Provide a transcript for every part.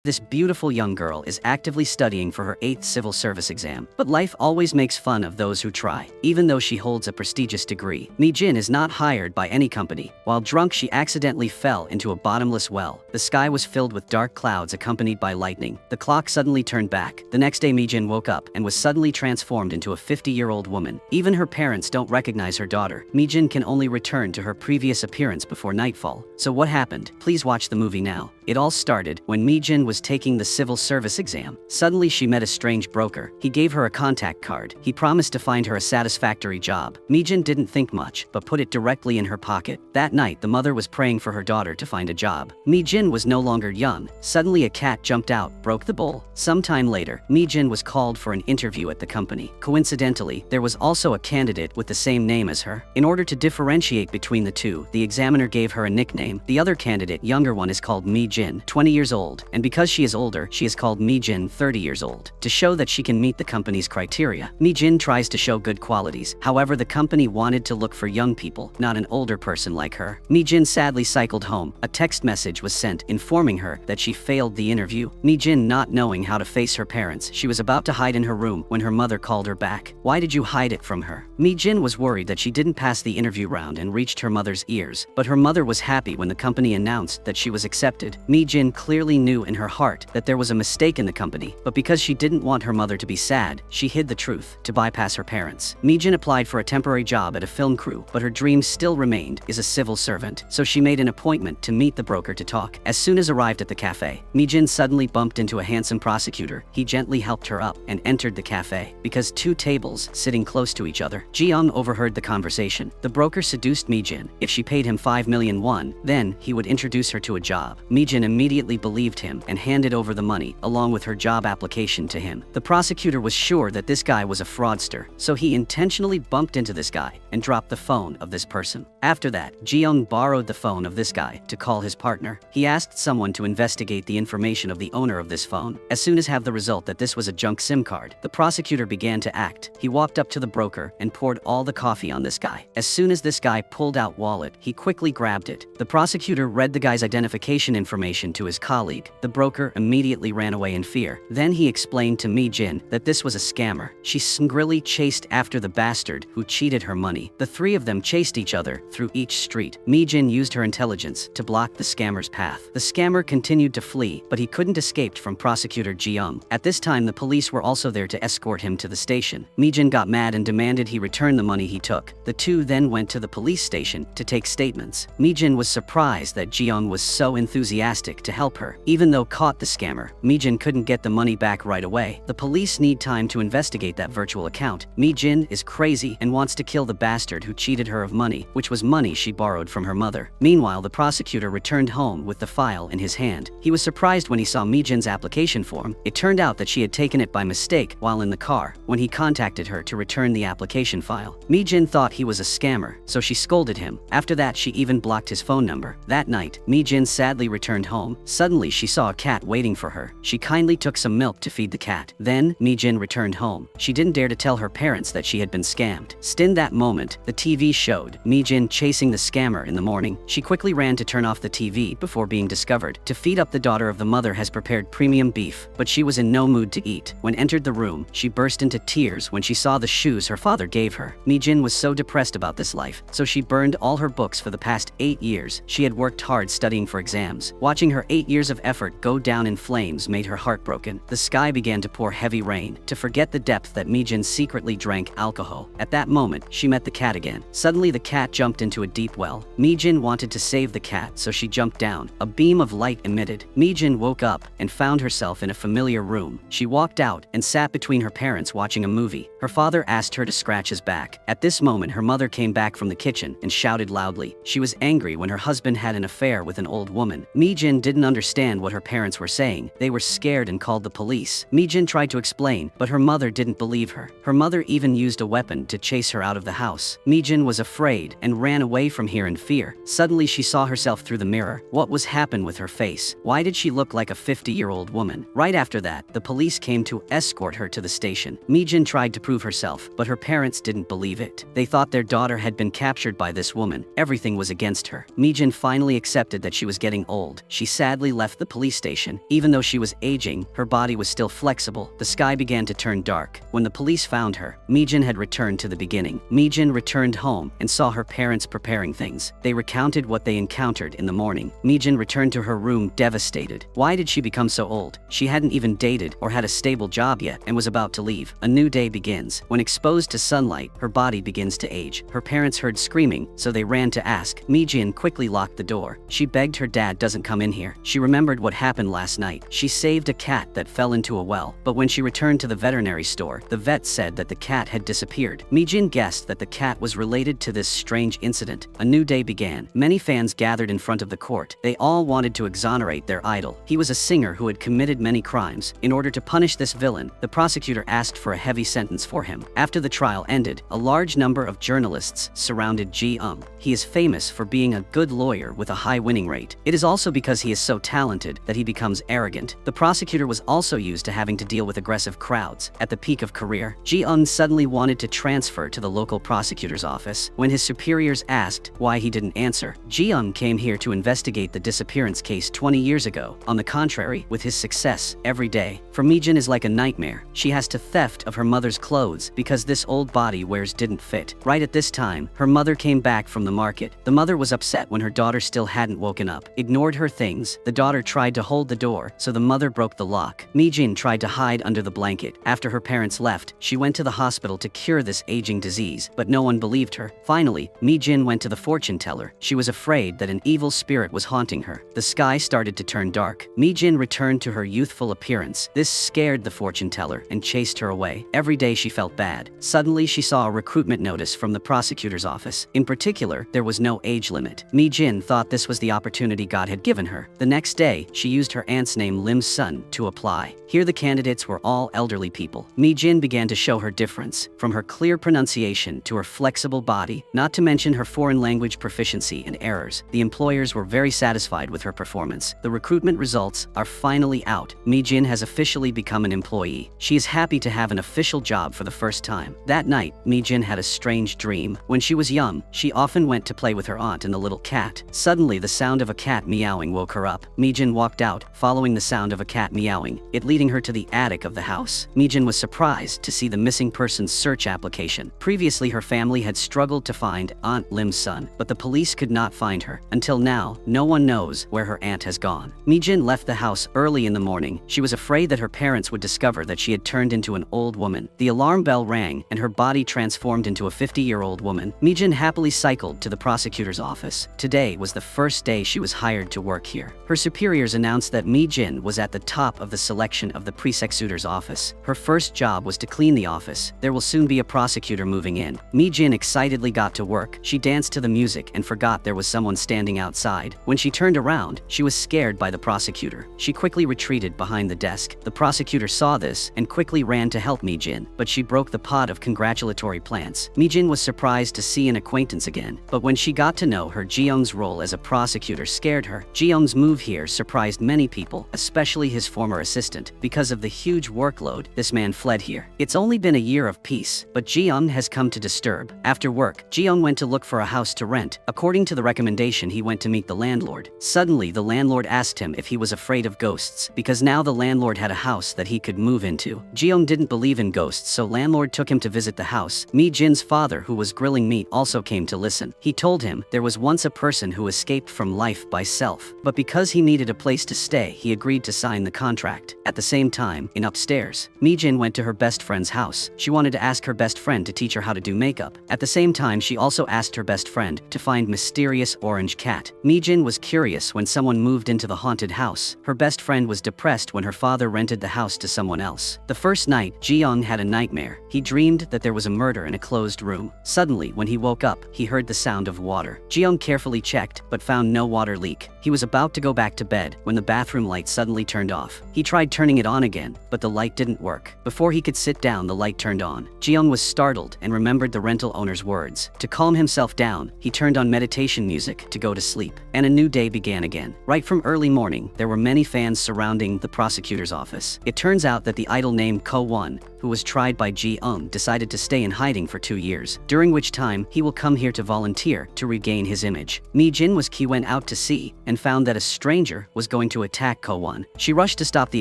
This beautiful young girl is actively studying for her 8th civil service exam. But life always makes fun of those who try. Even though she holds a prestigious degree, Mi-jin is not hired by any company. While drunk, she accidentally fell into a bottomless well. The sky was filled with dark clouds accompanied by lightning. The clock suddenly turned back. The next day, Mi-jin woke up and was suddenly transformed into a 50-year-old woman. Even her parents don't recognize her daughter. Mi-jin can only return to her previous appearance before nightfall. So what happened? Please watch the movie now. It all started when Mi-jin was taking the civil service exam. Suddenly she met a strange broker. He gave her a contact card. He promised to find her a satisfactory job. Mi-jin didn't think much, but put it directly in her pocket. That night, the mother was praying for her daughter to find a job. Mi-jin was no longer young. Suddenly a cat jumped out, broke the bowl. Sometime later, Mi-jin was called for an interview at the company. Coincidentally, there was also a candidate with the same name as her. In order to differentiate between the two, the examiner gave her a nickname. The other candidate, younger one, is called Mi-jin, 20 years old, and because she is older, she is called Mi-jin, 30 years old. To show that she can meet the company's criteria, Mi-jin tries to show good qualities. However, the company wanted to look for young people, not an older person like her. Mi-jin sadly cycled home. A text message was sent informing her that she failed the interview. Mi-jin, not knowing how to face her parents, she was about to hide in her room when her mother called her back. Why did you hide it from her? Mi-jin was worried that she didn't pass the interview round and reached her mother's ears, but her mother was happy when the company announced that she was accepted. Mi-jin clearly knew in her heart that there was a mistake in the company, but because she didn't want her mother to be sad, she hid the truth to bypass her parents. Mi-jin applied for a temporary job at a film crew, but her dream still remained as a civil servant, so she made an appointment to meet the broker to talk. As soon as arrived at the cafe, Mi-jin suddenly bumped into a handsome prosecutor. He gently helped her up and entered the cafe. Because two tables sitting close to each other, Ji-young overheard the conversation. The broker seduced Mi-jin. If she paid him 5 million won, then he would introduce her to a job. Mi-jin immediately believed him and handed over the money along with her job application to him. The prosecutor was sure that this guy was a fraudster, so he intentionally bumped into this guy and dropped the phone of this person. After that, Ji-young borrowed the phone of this guy to call his partner. He asked someone to investigate the information of the owner of this phone. As soon as have the result that this was a junk SIM card, the prosecutor began to act. He walked up to the broker and poured all the coffee on this guy. As soon as this guy pulled out wallet, he quickly grabbed it. The prosecutor read the guy's identification information to his colleague. The broker immediately ran away in fear. Then he explained to Mi-jin that this was a scammer. She angrily chased after the bastard who cheated her money. The three of them chased each other through each street. Mi-jin used her intelligence to block the scammer's path. The scammer continued to flee, but he couldn't escape from prosecutor Ji-young. At this time, the police were also there to escort him to the station. Mi-jin got mad and demanded he return the money he took. The two then went to the police station to take statements. Mi-jin was surprised that Ji-young was so enthusiastic to help her. Even though caught the scammer, Mi-jin couldn't get the money back right away. The police need time to investigate that virtual account. Mi-jin is crazy and wants to kill the bastard who cheated her of money, which was money she borrowed from her mother. Meanwhile, the prosecutor returned home with the file in his hand. He was surprised when he saw Mi-jin's application form. It turned out that she had taken it by mistake while in the car when he contacted her to return the application file. Mi-jin thought he was a scammer, so she scolded him. After that, she even blocked his phone number. That night, Mi-jin sadly returned home. Suddenly, she saw a cat waiting for her. She kindly took some milk to feed the cat. Then, Mi-jin returned home. She didn't dare to tell her parents that she had been scammed. In that moment, the TV showed Mi-jin chasing the scammer in the morning. She quickly ran to turn off the TV before being discovered. To feed up the daughter of the mother has prepared premium beef, but she was in no mood to eat. When entered the room, she burst into tears when she saw the shoes her father gave her. Mi-jin was so depressed about this life, so she burned all her books for the past 8 years. She had worked hard studying for exams. Watching her 8 years of effort go down in flames made her heartbroken. The sky began to pour heavy rain. To forget the depth that Mi-jin secretly drank alcohol. At that moment, she met the cat again. Suddenly, the cat jumped into a deep well. Mi-jin wanted to save the cat, so she jumped down. A beam of light emitted. Mi-jin woke up and found herself in a familiar room. She walked out and sat between her parents watching a movie. Her father asked her to scratch his back. At this moment, her mother came back from the kitchen and shouted loudly. She was angry when her husband had an affair with an old woman. Mi-jin didn't understand what her parents were saying. They were scared and called the police. Mi-jin tried to explain, but her mother didn't believe her. Her mother even used a weapon to chase her out of the house. Mi-jin was afraid and ran away from here in fear. Suddenly, she saw herself through the mirror. What was happened with her face? Why did she look like a 50-year-old woman? Right after that, the police came to escort her to the station. Mi-jin tried to prove herself, but her parents didn't believe it. They thought their daughter had been captured by this woman. Everything was against her. Mi-jin finally accepted that she was getting old she sadly left the police station. Even though she was aging, her body was still flexible. The sky began to turn dark. When the police found her, Mi-jin had returned to the beginning. Mi-jin returned home and saw her parents preparing things. They recounted what they encountered in the morning. Mi-jin returned to her room devastated. Why did she become so old? She hadn't even dated or had a stable job yet and was about to leave. A new day begins. When exposed to sunlight, her body begins to age. Her parents heard screaming, so they ran to ask. Mi-jin quickly locked the door. She begged her dad doesn't come in here. She remembered what happened last night. She saved a cat that fell into a well, but when she returned to the veterinary store, the vet said that the cat had disappeared. Mi-jin guessed that the cat was related to this strange incident. A new day began. Many fans gathered in front of the court. They all wanted to exonerate their idol. He was a singer who had committed many crimes. In order to punish this villain, the prosecutor asked for a heavy sentence for him. After the trial ended, a large number of journalists surrounded Ji-young. He is famous for being a good lawyer with a high winning rate. It is also because he is so talented that he becomes arrogant. The prosecutor was also used to having to deal with aggressive crowds. At the peak of career, Ji-young suddenly wanted to transfer to the local prosecutor's office. When his superiors asked why he didn't answer, Ji-young came here to investigate the disappearance case 20 years ago. On the contrary, with his success every day, for Mi-jin is like a nightmare. She has to theft of her mother's clothes because this old body wears didn't fit. Right at this time, her mother came back from the market. The mother was upset when her daughter still hadn't woken up, ignored her things. The daughter tried to hold the door, so the mother broke the lock. Mi-jin tried to hide under the blanket. After her parents left, she went to the hospital to cure this aging disease, but no one believed her. Finally, Mi-jin went to the fortune teller. She was afraid that an evil spirit was haunting her. The sky started to turn dark. Mi-jin returned to her youthful appearance. This scared the fortune teller and chased her away. Every day she felt bad. Suddenly, she saw a recruitment notice from the prosecutor's office. In particular, there was no age limit. Mi-jin thought this was the opportunity God had given her. The next day, she used her aunt's name Lim's son to apply. Here the candidates were all elderly people. Mi-jin began to show her difference, from her clear pronunciation to her flexible body, not to mention her foreign language proficiency and errors. The employers were very satisfied with her performance. The recruitment results are finally out. Mi-jin has officially become an employee. She is happy to have an official job for the first time. That night, Mi-jin had a strange dream. When she was young, she often went to play with her aunt and the little cat. Suddenly, the sound of a cat meowing woke her up. Mi-jin walked out, following the sound of a cat meowing, it leading her to the attic of the house. Mi-jin was surprised to see the missing persons search application. Previously, her family had struggled to find Aunt Lim's son, but the police could not find her. Until now, no one knows where her aunt has gone. Mi-jin left the house early in the morning. She was afraid that her parents would discover that she had turned into an old woman. The alarm bell rang, and her body transformed into a 50-year-old woman. Mi-jin happily cycled to the prosecutor's office. Today was the first day she was hired to work here. Her superiors announced that Mi-jin was at the top of the selection of the prosecutor's office. Her first job was to clean the office. There will soon be a prosecutor moving in. Mi-jin excitedly got to work. She danced to the music and forgot there was someone standing outside. When she turned around, she was scared by the prosecutor. She quickly retreated behind the desk. The prosecutor saw this and quickly ran to help Mi-jin, but she broke the pot of congratulatory plants. Mi-jin was surprised to see an acquaintance again, but when she got to know her, Ji-young's role as a prosecutor scared her. Ji-young's move here surprised many people, especially his former assistant. Because of the huge workload, this man fled here. It's only been a year of peace, but Ji-young has come to disturb. After work, Ji-young went to look for a house to rent. According to the recommendation, he went to meet the landlord. Suddenly, the landlord asked him if he was afraid of ghosts, because now the landlord had a house that he could move into. Ji-young didn't believe in ghosts, so landlord took him to visit the house. Mi-jin's father, who was grilling meat, also came to listen. He told him there was once a person who escaped from life by self, but because he needed a place to stay, he agreed to sign the contract. At the same time, in upstairs, Mi-jin went to her best friend's house. She wanted to ask her best friend to teach her how to do makeup. At the same time, she also asked her best friend to find mysterious orange cat. Mi-jin was curious when someone moved into the haunted house. Her best friend was depressed when her father rented the house to someone else. The first night, Ji-young had a nightmare. He dreamed that there was a murder in a closed room. Suddenly, when he woke up, he heard the sound of water. Ji-young carefully checked, but found no water leak. He was about to go back to bed when the bathroom light suddenly turned off. He tried turning it on again, but the light didn't work. Before he could sit down, the light turned on. Ji-young was startled and remembered the rental owner's words. To calm himself down, he turned on meditation music to go to sleep. And a new day began again. Right from early morning, there were many fans surrounding the prosecutor's office. It turns out that the idol named Ko-won, who was tried by Ji-young, decided to stay in hiding for 2 years, during which time he will come here to volunteer to regain his image. Mi-jin went out to sea and found found that a stranger was going to attack Ko-won. She rushed to stop the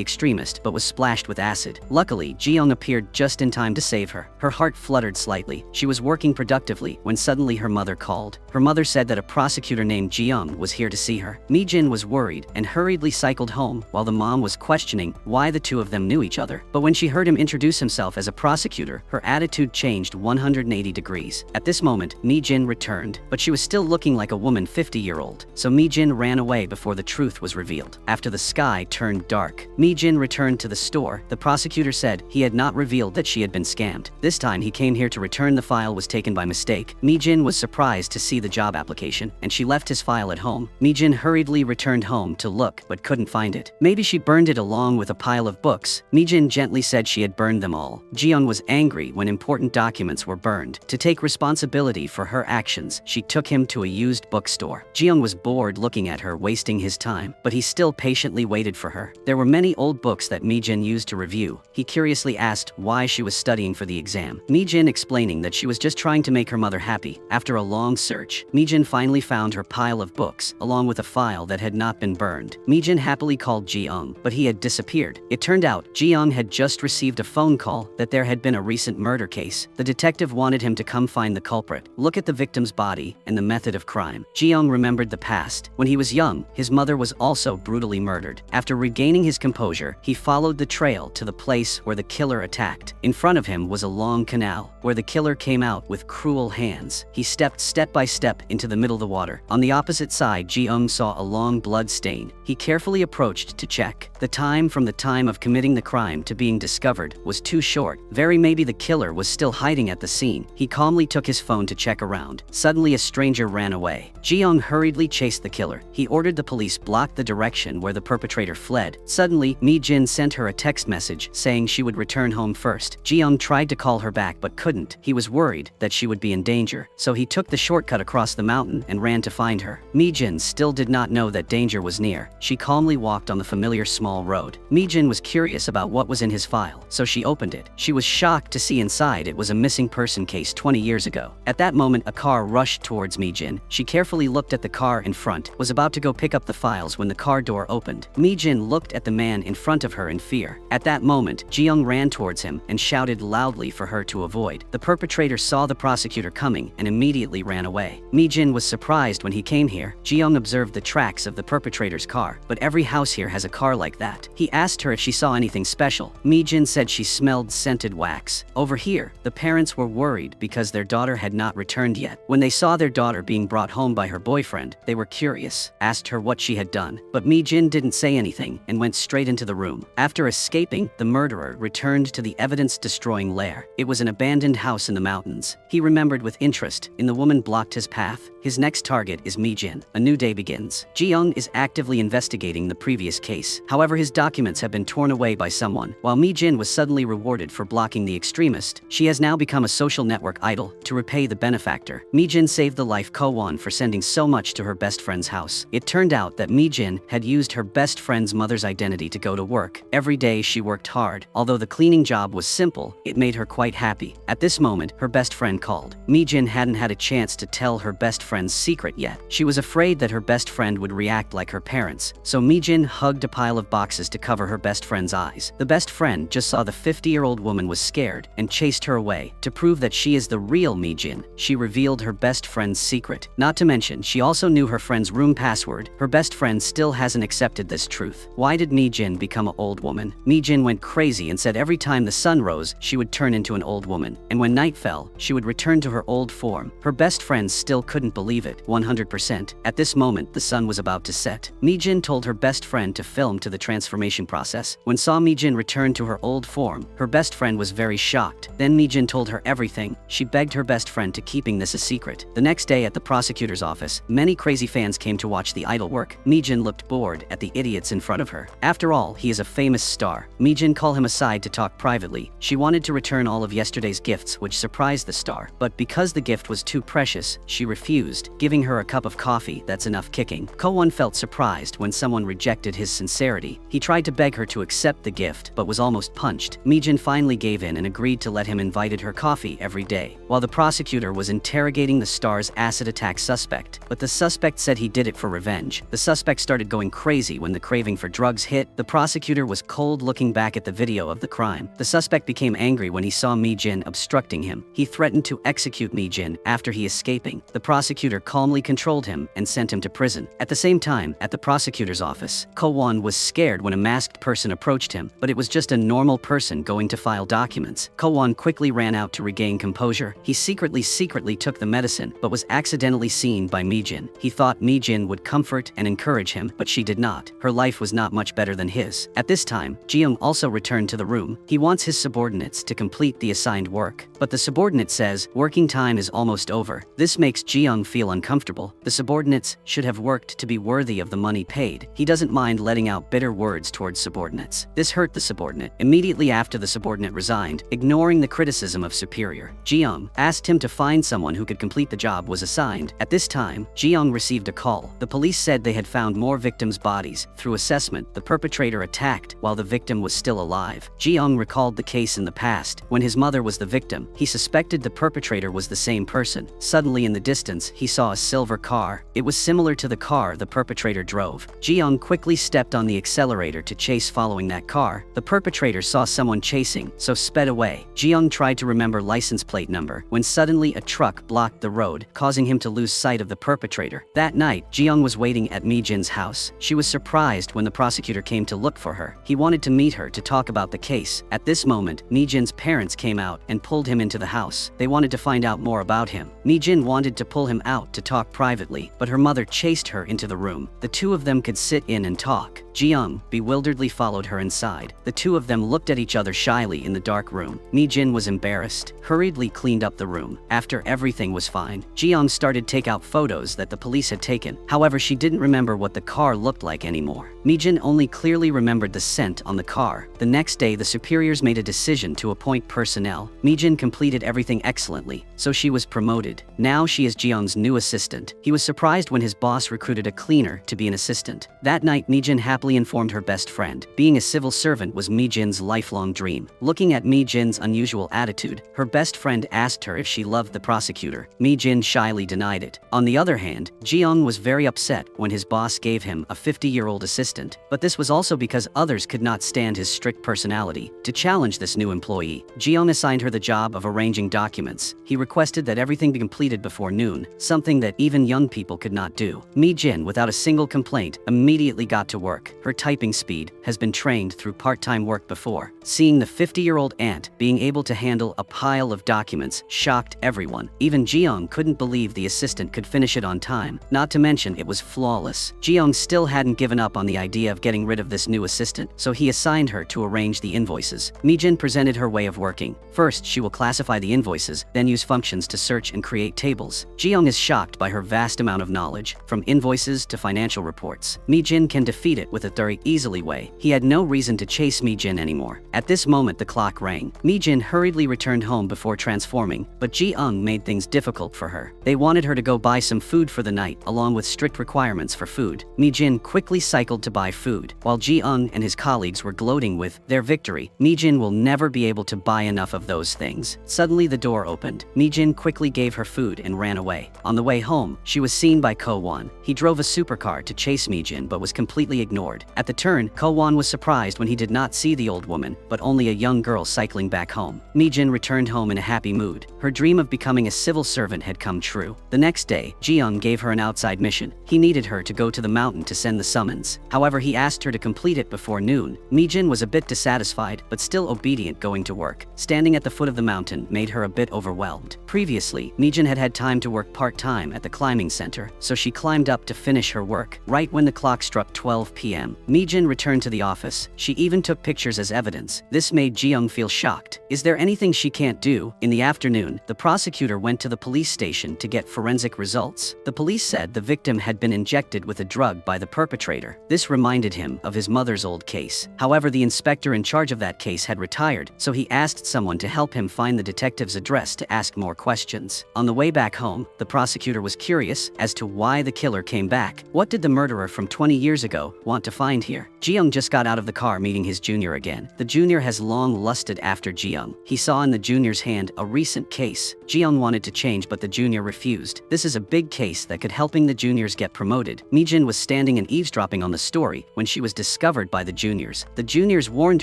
extremist but was splashed with acid. Luckily, Ji-young appeared just in time to save her. Her heart fluttered slightly. She was working productively when suddenly her mother called. Her mother said that a prosecutor named Ji-young was here to see her. Mi-jin was worried and hurriedly cycled home while the mom was questioning why the two of them knew each other. But when she heard him introduce himself as a prosecutor, her attitude changed 180 degrees. At this moment, Mi-jin returned, but she was still looking like a woman 50-year-old. So Mi-jin ran away before the truth was revealed. After the sky turned dark, Mi-jin returned to the store. The prosecutor said he had not revealed that she had been scammed. This time he came here to return the file was taken by mistake. Mi-jin was surprised to see the job application, and she left his file at home. Mi-jin hurriedly returned home to look, but couldn't find it. Maybe she burned it along with a pile of books. Mi-jin gently said she had burned them all. Ji-young was angry when important documents were burned. To take responsibility for her actions, she took him to a used bookstore. Ji-young was bored looking at her wasting his time, but he still patiently waited for her. There were many old books that Mi-jin used to review. He curiously asked why she was studying for the exam. Mi-jin explaining that she was just trying to make her mother happy. After a long search, Mi-jin finally found her pile of books, along with a file that had not been burned. Mi-jin happily called Ji-young, but he had disappeared. It turned out Ji-young had just received a phone call that there had been a recent murder case. The detective wanted him to come find the culprit, look at the victim's body, and the method of crime. Ji-young remembered the past. When he was young, his mother was also brutally murdered. After regaining his composure, he followed the trail to the place where the killer attacked. In front of him was a long canal, where the killer came out with cruel hands. He stepped step by step into the middle of the water. On the opposite side, Ji-young saw a long blood stain. He carefully approached to check. The time from the time of committing the crime to being discovered was too short. Very maybe the killer was still hiding at the scene. He calmly took his phone to check around. Suddenly a stranger ran away. Ji-young hurriedly chased the killer. He ordered the police block the direction where the perpetrator fled. Suddenly, Mi-jin sent her a text message saying she would return home first. Ji-young tried to call her back but couldn't. He was worried that she would be in danger, so he took the shortcut across the mountain and ran to find her. Mi-jin still did not know that danger was near. She calmly walked on the familiar small road. Mi-jin was curious about what was in his file, so she opened it. She was shocked to see inside it was a missing person case 20 years ago. At that moment, a car rushed towards Mi-jin. She carefully looked at the car in front, was about to go pick up the files when the car door opened. Mi-jin looked at the man in front of her in fear. At that moment, Ji-young ran towards him and shouted loudly for her to avoid. The perpetrator saw the prosecutor coming and immediately ran away. Mi-jin was surprised when he came here. Ji-young observed the tracks of the perpetrator's car, but every house here has a car like that. He asked her if she saw anything special. Mi-jin said she smelled scented wax. Over here, the parents were worried because their daughter had not returned yet. When they saw their daughter being brought home by her boyfriend, they were curious, asked her what she had done, but Mi-jin didn't say anything and went straight into the room. After escaping, the murderer returned to the evidence-destroying lair. It was an abandoned house in the mountains. He remembered with interest in the woman blocked his path. His next target is Mi-jin. A new day begins. Ji-young is actively investigating the previous case. However, his documents have been torn away by someone. While Mi-jin was suddenly rewarded for blocking the extremist, she has now become a social network idol to repay the benefactor. Mi-jin saved the life Ko-won for sending so much to her best friend's house. It turned out that Mi-jin had used her best friend's mother's identity to go to work. Every day she worked hard. Although the cleaning job was simple, it made her quite happy. At this moment, her best friend called. Mi-jin hadn't had a chance to tell her best friend's secret yet. She was afraid that her best friend would react like her parents, so Mi-jin hugged a pile of boxes to cover her best friend's eyes. The best friend just saw the 50-year-old woman was scared and chased her away. To prove that she is the real Mi-jin, she revealed her best friend's secret. Not to mention, she also knew her friend's room password. Her best friend still hasn't accepted this truth. Why did Mi-jin become an old woman? Mi-jin went crazy and said every time the sun rose, she would turn into an old woman, and when night fell, she would return to her old form. Her best friend still couldn't believe it. 100%. At this moment, the sun was about to set. Mi-jin told her best friend to film to the transformation process. When saw Mi-jin return to her old form, her best friend was very shocked. Then Mi-jin told her everything. She begged her best friend to keeping this a secret. The next day at the prosecutor's office, many crazy fans came to watch the idol work. Mi-jin looked bored at the idiots in front of her. After all, he is a famous star. Mi-jin called him aside to talk privately. She wanted to return all of yesterday's gifts, which surprised the star. But because the gift was too precious, she refused, giving her a cup of coffee. That's enough kicking. Ko-won felt surprised when someone rejected his sincerity. He tried to beg her to accept the gift, but was almost punched. Mi-jin finally gave in and agreed to let him invited her coffee every day, while the prosecutor was interrogating the star's acid attack suspect. But the suspect said he did it for revenge. revenge. The suspect started going crazy when the craving for drugs hit. The prosecutor was cold looking back at the video of the crime. The suspect became angry when he saw Mi Jin obstructing him. He threatened to execute Mi Jin after he escaping. The prosecutor calmly controlled him and sent him to prison. At the same time, at the prosecutor's office, Ko Won was scared when a masked person approached him, but it was just a normal person going to file documents. Ko Won quickly ran out to regain composure. He secretly took the medicine, but was accidentally seen by Mi Jin. He thought Mi Jin would comfort and encourage him, but she did not. Her life was not much better than his. At this time, Ji-young also returned to the room. He wants his subordinates to complete the assigned work, but the subordinate says working time is almost over. This makes Ji-young feel uncomfortable. The subordinates should have worked to be worthy of the money paid. He doesn't mind letting out bitter words towards subordinates. This hurt the subordinate. Immediately after the subordinate resigned, ignoring the criticism of superior, Ji-young asked him to find someone who could complete the job was assigned. At this time, Ji-young received a call. The police said they had found more victims' bodies. Through assessment, the perpetrator attacked while the victim was still alive. Ji-young recalled the case in the past. When his mother was the victim, he suspected the perpetrator was the same person. Suddenly in the distance, he saw a silver car. It was similar to the car the perpetrator drove. Ji-young quickly stepped on the accelerator to chase following that car. The perpetrator saw someone chasing, so sped away. Ji-young tried to remember license plate number when suddenly a truck blocked the road, causing him to lose sight of the perpetrator. That night, Ji-young was waiting at Mi Jin's house. She was surprised when the prosecutor came to look for her. He wanted to meet her to talk about the case. At this moment, Mi Jin's parents came out and pulled him into the house. They wanted to find out more about him. Mi Jin wanted to pull him out to talk privately, but her mother chased her into the room. The two of them could sit in and talk. Ji-young bewilderedly followed her inside. The two of them looked at each other shyly in the dark room. Mi Jin was embarrassed, hurriedly cleaned up the room. After everything was fine, Ji-young started to take out photos that the police had taken. However, she didn't remember what the car looked like anymore. Mi Jin only clearly remembered the scent on the car. The next day, the superiors made a decision to appoint personnel. Mi Jin completed everything excellently, so she was promoted. Now she is Ji-young's new assistant. He was surprised when his boss recruited a cleaner to be an assistant. That night, Mi Jin happily informed her best friend. Being a civil servant was Mi Jin's lifelong dream. Looking at Mi Jin's unusual attitude, her best friend asked her if she loved the prosecutor. Mi Jin shyly denied it. On the other hand, Ji-young was very upset when his boss gave him a 50-year-old assistant, but this was also because others could not stand his strict personality. To challenge this new employee, Ji-young assigned her the job of arranging documents. He requested that everything be completed before noon, something that even young people could not do. Mi Jin, without a single complaint, immediately got to work. Her typing speed has been trained through part-time work before. Seeing the 50-year-old aunt being able to handle a pile of documents shocked everyone. Even Ji-young couldn't believe the assistant could finish it on time. Not to mention, it was flawless. Ji-young still hadn't given up on the idea of getting rid of this new assistant, so he assigned her to arrange the invoices. Mi Jin presented her way of working. First, she will classify the invoices, then use functions to search and create tables. Ji-young is shocked by her vast amount of knowledge, from invoices to financial reports. Mi Jin can defeat it with a very easily way. He had no reason to chase Mi Jin anymore. At this moment, the clock rang. Mi Jin hurriedly returned home before transforming, but Ji-young made things difficult for her. They wanted her to go buy some food for the night, along with strict requirements for food. Mi Jin quickly cycled to buy food. While Ji-young and his colleagues were gloating with their victory, Mi Jin will never be able to buy enough of those things. Suddenly, the door opened. Mi Jin quickly gave her food and ran away. On the way home, she was seen by Ko Won. He drove a supercar to chase Mi Jin but was completely ignored. At the turn, Ko Won was surprised when he did not see the old woman, but only a young girl cycling back home. Mi Jin returned home in a happy mood. Her dream of becoming a civil servant had come true. The next day, Ji-young gave her an outside mission. He needed her to go to the mountain to send the summons. However, he asked her to complete it before noon. Mi Jin was a bit dissatisfied, but still obedient going to work. Standing at the foot of the mountain made her a bit overwhelmed. Previously, Mi Jin had had time to work part-time at the climbing center, so she climbed up to finish her work. Right when the clock struck 12 p.m., Mi Jin returned to the office. She even took pictures as evidence. This made Ji-young feel shocked. Is there anything she can't do? In the afternoon, the prosecutor went to the police station to get forensic results. The police said the victim had been injected with a drug by the perpetrator. This This reminded him of his mother's old case. However, the inspector in charge of that case had retired, so he asked someone to help him find the detective's address to ask more questions. On the way back home, the prosecutor was curious as to why the killer came back. What did the murderer from 20 years ago want to find here? Ji-young just got out of the car meeting his junior again. The junior has long lusted after Ji-young. He saw in the junior's hand a recent case. Ji-young wanted to change, but the junior refused. This is a big case that could helping the juniors get promoted. Mi-jin was standing and eavesdropping on the story when she was discovered by the juniors. The juniors warned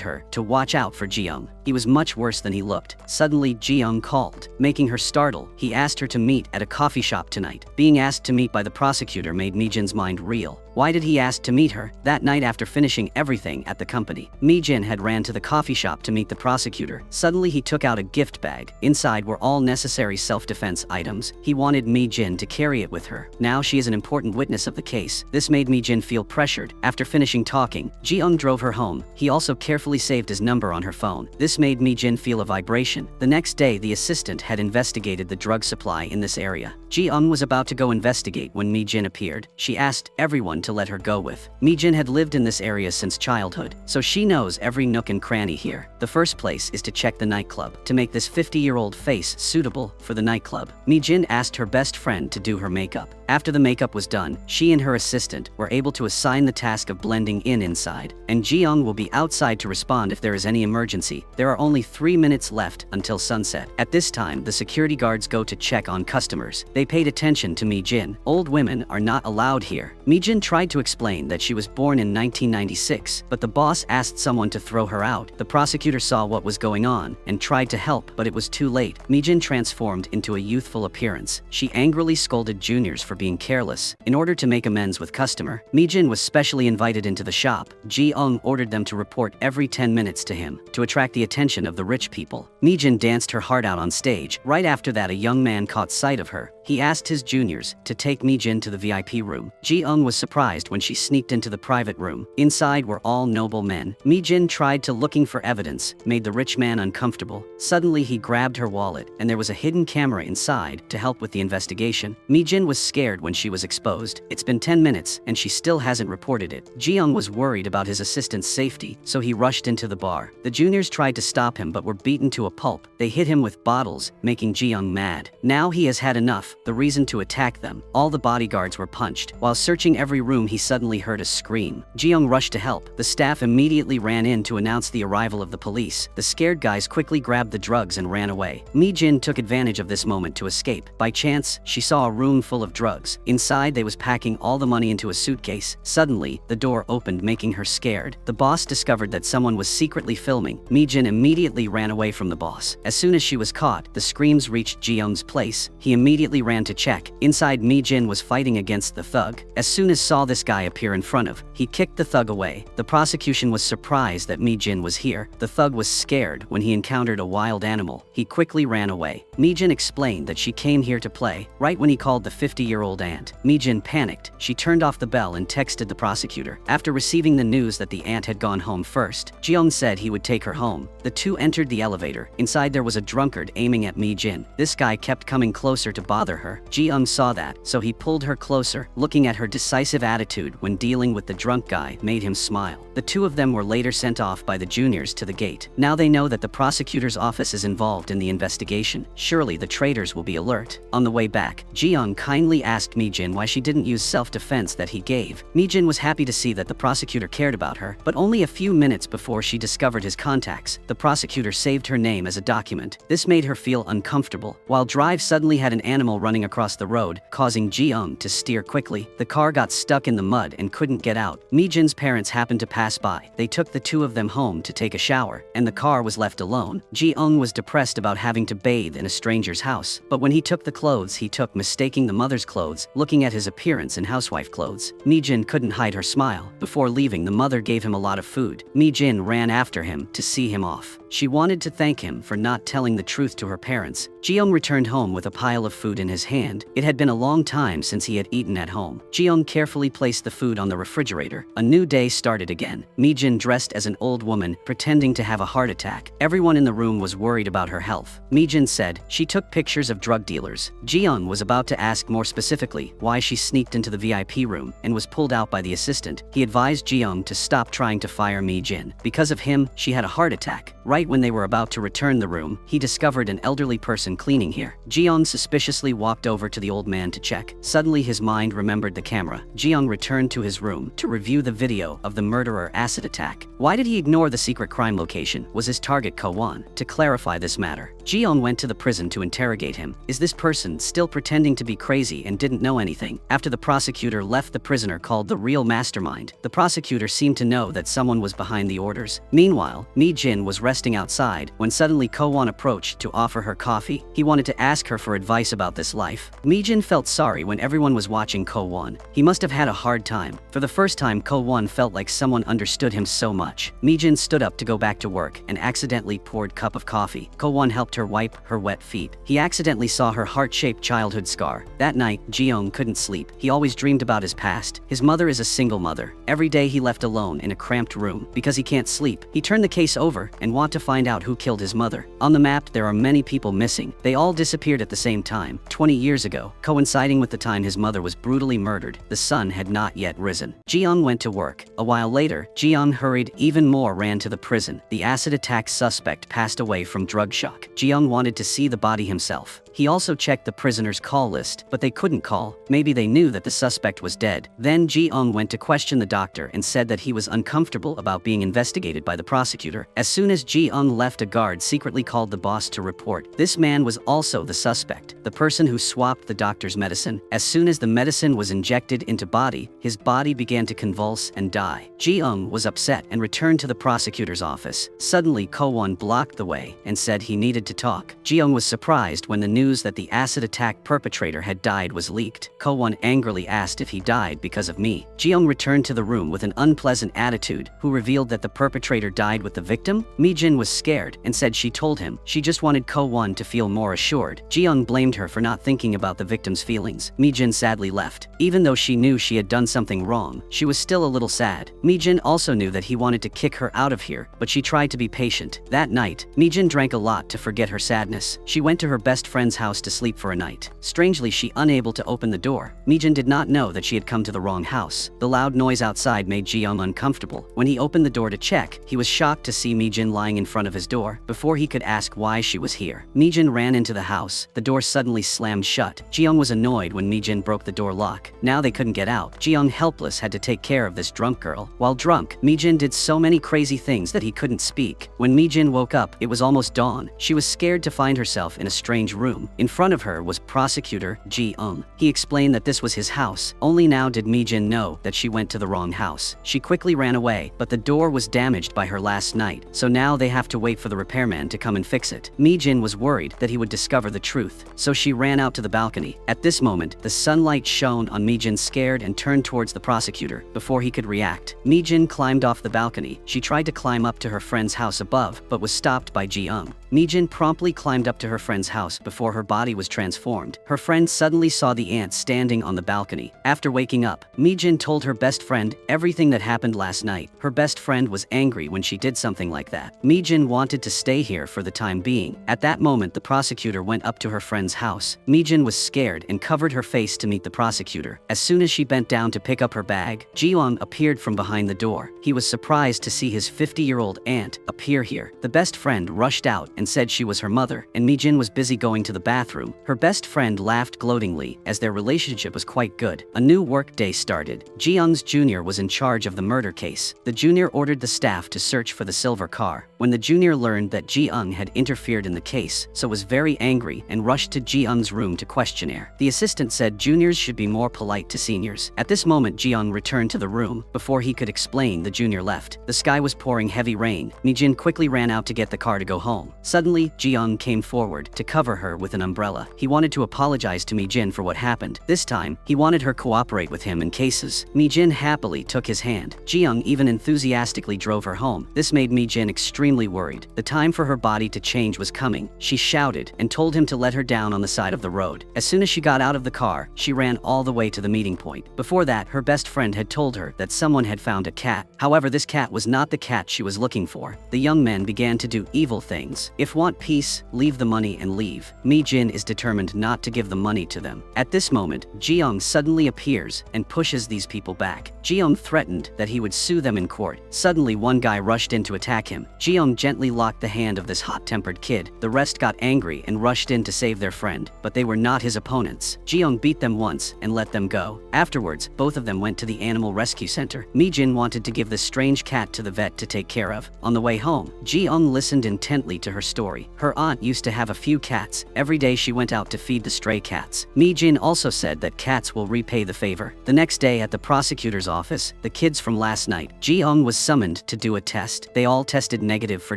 her to watch out for Ji-young. He was much worse than he looked. Suddenly, Ji-young called, making her startle. He asked her to meet at a coffee shop tonight. Being asked to meet by the prosecutor made Mi-jin's mind reel. Why did he ask to meet her? That night, after finishing everything at the company, Mi-jin had ran to the coffee shop to meet the prosecutor. Suddenly, he took out a gift bag. Inside were all necessary self-defense items. He wanted Mi-jin to carry it with her. Now she is an important witness of the case. This made Mi-jin feel pressured. After finishing talking, Ji-young drove her home. He also carefully saved his number on her phone. This made Mi-jin feel a vibration. The next day, the assistant had investigated the drug supply in this area. Ji-young was about to go investigate when Mi-jin appeared. She asked everyone to let her go with. Mi-jin had lived in this area since childhood, so she knows every nook and cranny here. The first place is to check the nightclub, to make this 50-year-old face suitable for the nightclub. Mi-jin asked her best friend to do her makeup. After the makeup was done, she and her assistant were able to assign the task of blending in inside, and Ji-young will be outside to respond if there is any emergency. There are only 3 minutes left until sunset. At this time, the security guards go to check on customers. They paid attention to Mi-jin. Old women are not allowed here. Mi-jin tried to explain that she was born in 1996, but the boss asked someone to throw her out. The prosecutor saw what was going on and tried to help, but it was too late. Mi-jin transformed into a youthful appearance. She angrily scolded juniors for being careless. In order to make amends with customer, Mi-jin was specially invited into the shop. Ji-young ordered them to report every 10 minutes to him to attract the attention of the rich people. Mi-jin danced her heart out on stage. Right after that, a young man caught sight of her. He asked his juniors to take Mi-jin to the VIP room. Ji-young was surprised when she sneaked into the private room. Inside were all noble men. Mi-jin tried to looking for evidence, made the rich man uncomfortable. Suddenly, he grabbed her wallet, and there was a hidden camera inside to help with the investigation. Mi-jin was scared when she was exposed. It's been 10 minutes, and she still hasn't reported it. Ji-young was worried about his assistant's safety, so he rushed into the bar. The juniors tried to stop him but were beaten to a pulp. They hit him with bottles, making Ji-young mad. Now he has had enough. The reason to attack them. All the bodyguards were punched. While searching every room, he suddenly heard a scream. Ji-young rushed to help. The staff immediately ran in to announce the arrival of the police. The scared guys quickly grabbed the drugs and ran away. Mi-jin took advantage of this moment to escape. By chance, she saw a room full of drugs. Inside, they was packing all the money into a suitcase. Suddenly, the door opened, making her scared. The boss discovered that someone was secretly filming. Mi-jin immediately ran away from the boss. As soon as she was caught, the screams reached Ji-young's place. He immediately ran to check. Inside, Mi-jin was fighting against the thug. As soon as saw this guy appear in front of, he kicked the thug away. The prosecution was surprised that Mi-jin was here. The thug was scared when he encountered a wild animal. He quickly ran away. Mi-jin explained that she came here to play. Right when he called the 50-year-old aunt, Mi-jin panicked. She turned off the bell and texted the prosecutor. After receiving the news that the aunt had gone home first, Ji-young said he would take her home. The two entered the elevator. Inside there was a drunkard aiming at Mi-jin. This guy kept coming closer to bother her. Ji-young saw that, so he pulled her closer. Looking at her decisive attitude when dealing with the drunk guy made him smile. The two of them were later sent off by the juniors to the gate. Now they know that the prosecutor's office is involved in the investigation. Surely the traitors will be alert. On the way back, Ji-young kindly asked Mi-jin why she didn't use self-defense that he gave. Mi-jin was happy to see that the prosecutor cared about her, but only a few minutes before she discovered his contacts, the prosecutor saved her name as a document. This made her feel uncomfortable. While drive suddenly had an animal running across the road, causing Ji-young to steer quickly. The car got stuck in the mud and couldn't get out. Mi-jin's parents happened to pass by. They took the two of them home to take a shower, and the car was left alone. Ji-young was depressed about having to bathe in a stranger's house, but when he took the clothes he took, mistaking the mother's clothes, looking at his appearance in housewife clothes. Mi-jin couldn't hide her smile. Before leaving, the mother gave him a lot of food. Mi-jin ran after him to see him off. She wanted to thank him for not telling the truth to her parents. Ji-young returned home with a pile of food in his hand. It had been a long time since he had eaten at home. Ji-young carefully placed the food on the refrigerator. A new day started again. Mi-jin dressed as an old woman, pretending to have a heart attack. Everyone in the room was worried about her health. Mi-jin said she took pictures of drug dealers. Ji-young was about to ask more specifically why she sneaked into the VIP room and was pulled out by the assistant. He advised Ji-young to stop trying to fire Mi-jin. Because of him, she had a heart attack. Right when they were about to return the room, he discovered an elderly person cleaning here. Ji-young suspiciously walked over to the old man to check. Suddenly his mind remembered the camera. Ji-young returned to his room to review the video of the murderer acid attack. Why did he ignore the secret crime location? Was his target Ko-won? To clarify this matter, Ji-young went to the prison to interrogate him. Is this person still pretending to be crazy and didn't know anything? After the prosecutor left, the prisoner called the real mastermind. The prosecutor seemed to know that someone was behind the orders. Meanwhile, Mi-jin was resting outside when suddenly Ko-won approached to offer her coffee. He wanted to ask her for advice about this life. Mi-jin felt sorry when everyone was watching Ko-won. He must have had a hard time. For the first time, Ko-won felt like someone understood him so much. Mi-jin stood up to go back to work and accidentally poured cup of coffee. Ko-won helped her wipe her wet feet. He accidentally saw her heart-shaped childhood scar. That night, Ji-young couldn't sleep. He always dreamed about his past. His mother is a single mother. Every day he left alone in a cramped room. Because he can't sleep, he turned the case over and wanted to find out who killed his mother. On the map, there are many people missing. They all disappeared at the same time, 20 years ago, coinciding with the time his mother was brutally murdered. The sun had not yet risen. Ji-young went to work. A while later, Ji-young hurried even more, ran to the prison. The acid attack suspect passed away from drug shock. Ji-young wanted to see the body himself. He also checked the prisoner's call list, but they couldn't call. Maybe they knew that the suspect was dead. Then Ji-young went to question the doctor and said that he was uncomfortable about being investigated by the prosecutor. As soon as Ji-young left, a guard secretly called the boss to report. This man was also the suspect, the person who swapped the doctor's medicine. As soon as the medicine was injected into body, his body began to convulse and die. Ji-young was upset and returned to the prosecutor's office. Suddenly, Ko-won blocked the way and said he needed to talk. Ji-young was surprised when the news that the acid attack perpetrator had died was leaked. Ko-won angrily asked if he died because of me. Ji-young returned to the room with an unpleasant attitude, who revealed that the perpetrator died with the victim. Mi-jin was scared and said she told him she just wanted Ko-won to feel more assured. Ji-young blamed her for not thinking about the victim's feelings. Mi-jin sadly left. Even though she knew she had done something wrong, she was still a little sad. Mi-jin also knew that he wanted to kick her out of here, but she tried to be patient. That night, Mi-jin drank a lot to forget her sadness. She went to her best friend's house to sleep for a night. Strangely, she unable to open the door. Mi-jin did not know that she had come to the wrong house. The loud noise outside made Ji-young uncomfortable. When he opened the door to check, he was shocked to see Mi-jin lying in front of his door. Before he could ask why she was here, Mi-jin ran into the house. The door suddenly slammed shut. Ji-young was annoyed when Mi-jin broke the door lock. Now they couldn't get out. Ji-young, helpless, had to take care of this drunk girl. While drunk, Mi-jin did so many crazy things that he couldn't speak. When Mi-jin woke up, it was almost dawn. She was scared to find herself in a strange room. In front of her was prosecutor Ji-young. He explained that this was his house. Only now did Mi-jin know that she went to the wrong house. She quickly ran away, but the door was damaged by her last night, so now they have to wait for the repairman to come and fix it. Mi-jin was worried that he would discover the truth, so she ran out to the balcony. At this moment, the sunlight shone on Mi-jin, scared and turned towards the prosecutor. Before he could react, Mi-jin climbed off the balcony. She tried to climb up to her friend's house above, but was stopped by Ji-young. Mi-jin promptly climbed up to her friend's house before her body was transformed. Her friend suddenly saw the ant standing on the balcony. After waking up, Mi-jin told her best friend everything that happened last night. Her best friend was angry when she did something like that. Mi-jin wanted to stay here for the time being. At that moment, the prosecutor went up to her friend's house. Mi-jin was scared and covered her face to meet the prosecutor. As soon as she bent down to pick up her bag, Ji-young appeared from behind the door. He was surprised to see his 50-year-old aunt appear here. The best friend rushed out and said she was her mother, and Mi-jin was busy going to the bathroom. Her best friend laughed gloatingly, as their relationship was quite good. A new work day started. Ji-young's junior was in charge of the murder case. The junior ordered the staff to search for the silver car. When the junior learned that Ji-young had interfered in the case, so was very angry and rushed to Ji-young's room to questionnaire. The assistant said juniors should be more polite to seniors. At this moment, Ji-young returned to the room. Before he could explain, the junior left. The sky was pouring heavy rain. Mi-jin quickly ran out to get the car to go home. Suddenly, Ji-young came forward to cover her with an umbrella. He wanted to apologize to Mi-jin for what happened. This time, he wanted her cooperate with him in cases. Mi-jin happily took his hand. Ji-young even enthusiastically drove her home. This made Mi-jin extremely worried. The time for her body to change was coming. She shouted and told him to let her down on the side of the road. As soon as she got out of the car, she ran all the way to the meeting point. Before that, her best friend had told her that someone had found a cat. However, this cat was not the cat she was looking for. The young men began to do evil things. If want peace, leave the money and leave. Mi-jin is determined not to give the money to them. At this moment, Ji-young suddenly appears and pushes these people back. Ji-young threatened that he would sue them in court. Suddenly, one guy rushed in to attack him. Ji-young gently locked the hand of this hot-tempered kid. The rest got angry and rushed in to save their friend, but they were not his opponents. Ji-young beat them once and let them go. Afterwards, both of them went to the animal rescue center. Mi-jin wanted to give this strange cat to the vet to take care of. On the way home, Ji-young listened intently to her story. Her aunt used to have a few cats. Every day she went out to feed the stray cats. Mi-jin also said that cats will repay the favor. The next day at the prosecutor's office, the kids from last night, Ji-young was summoned to do a test. They all tested negative for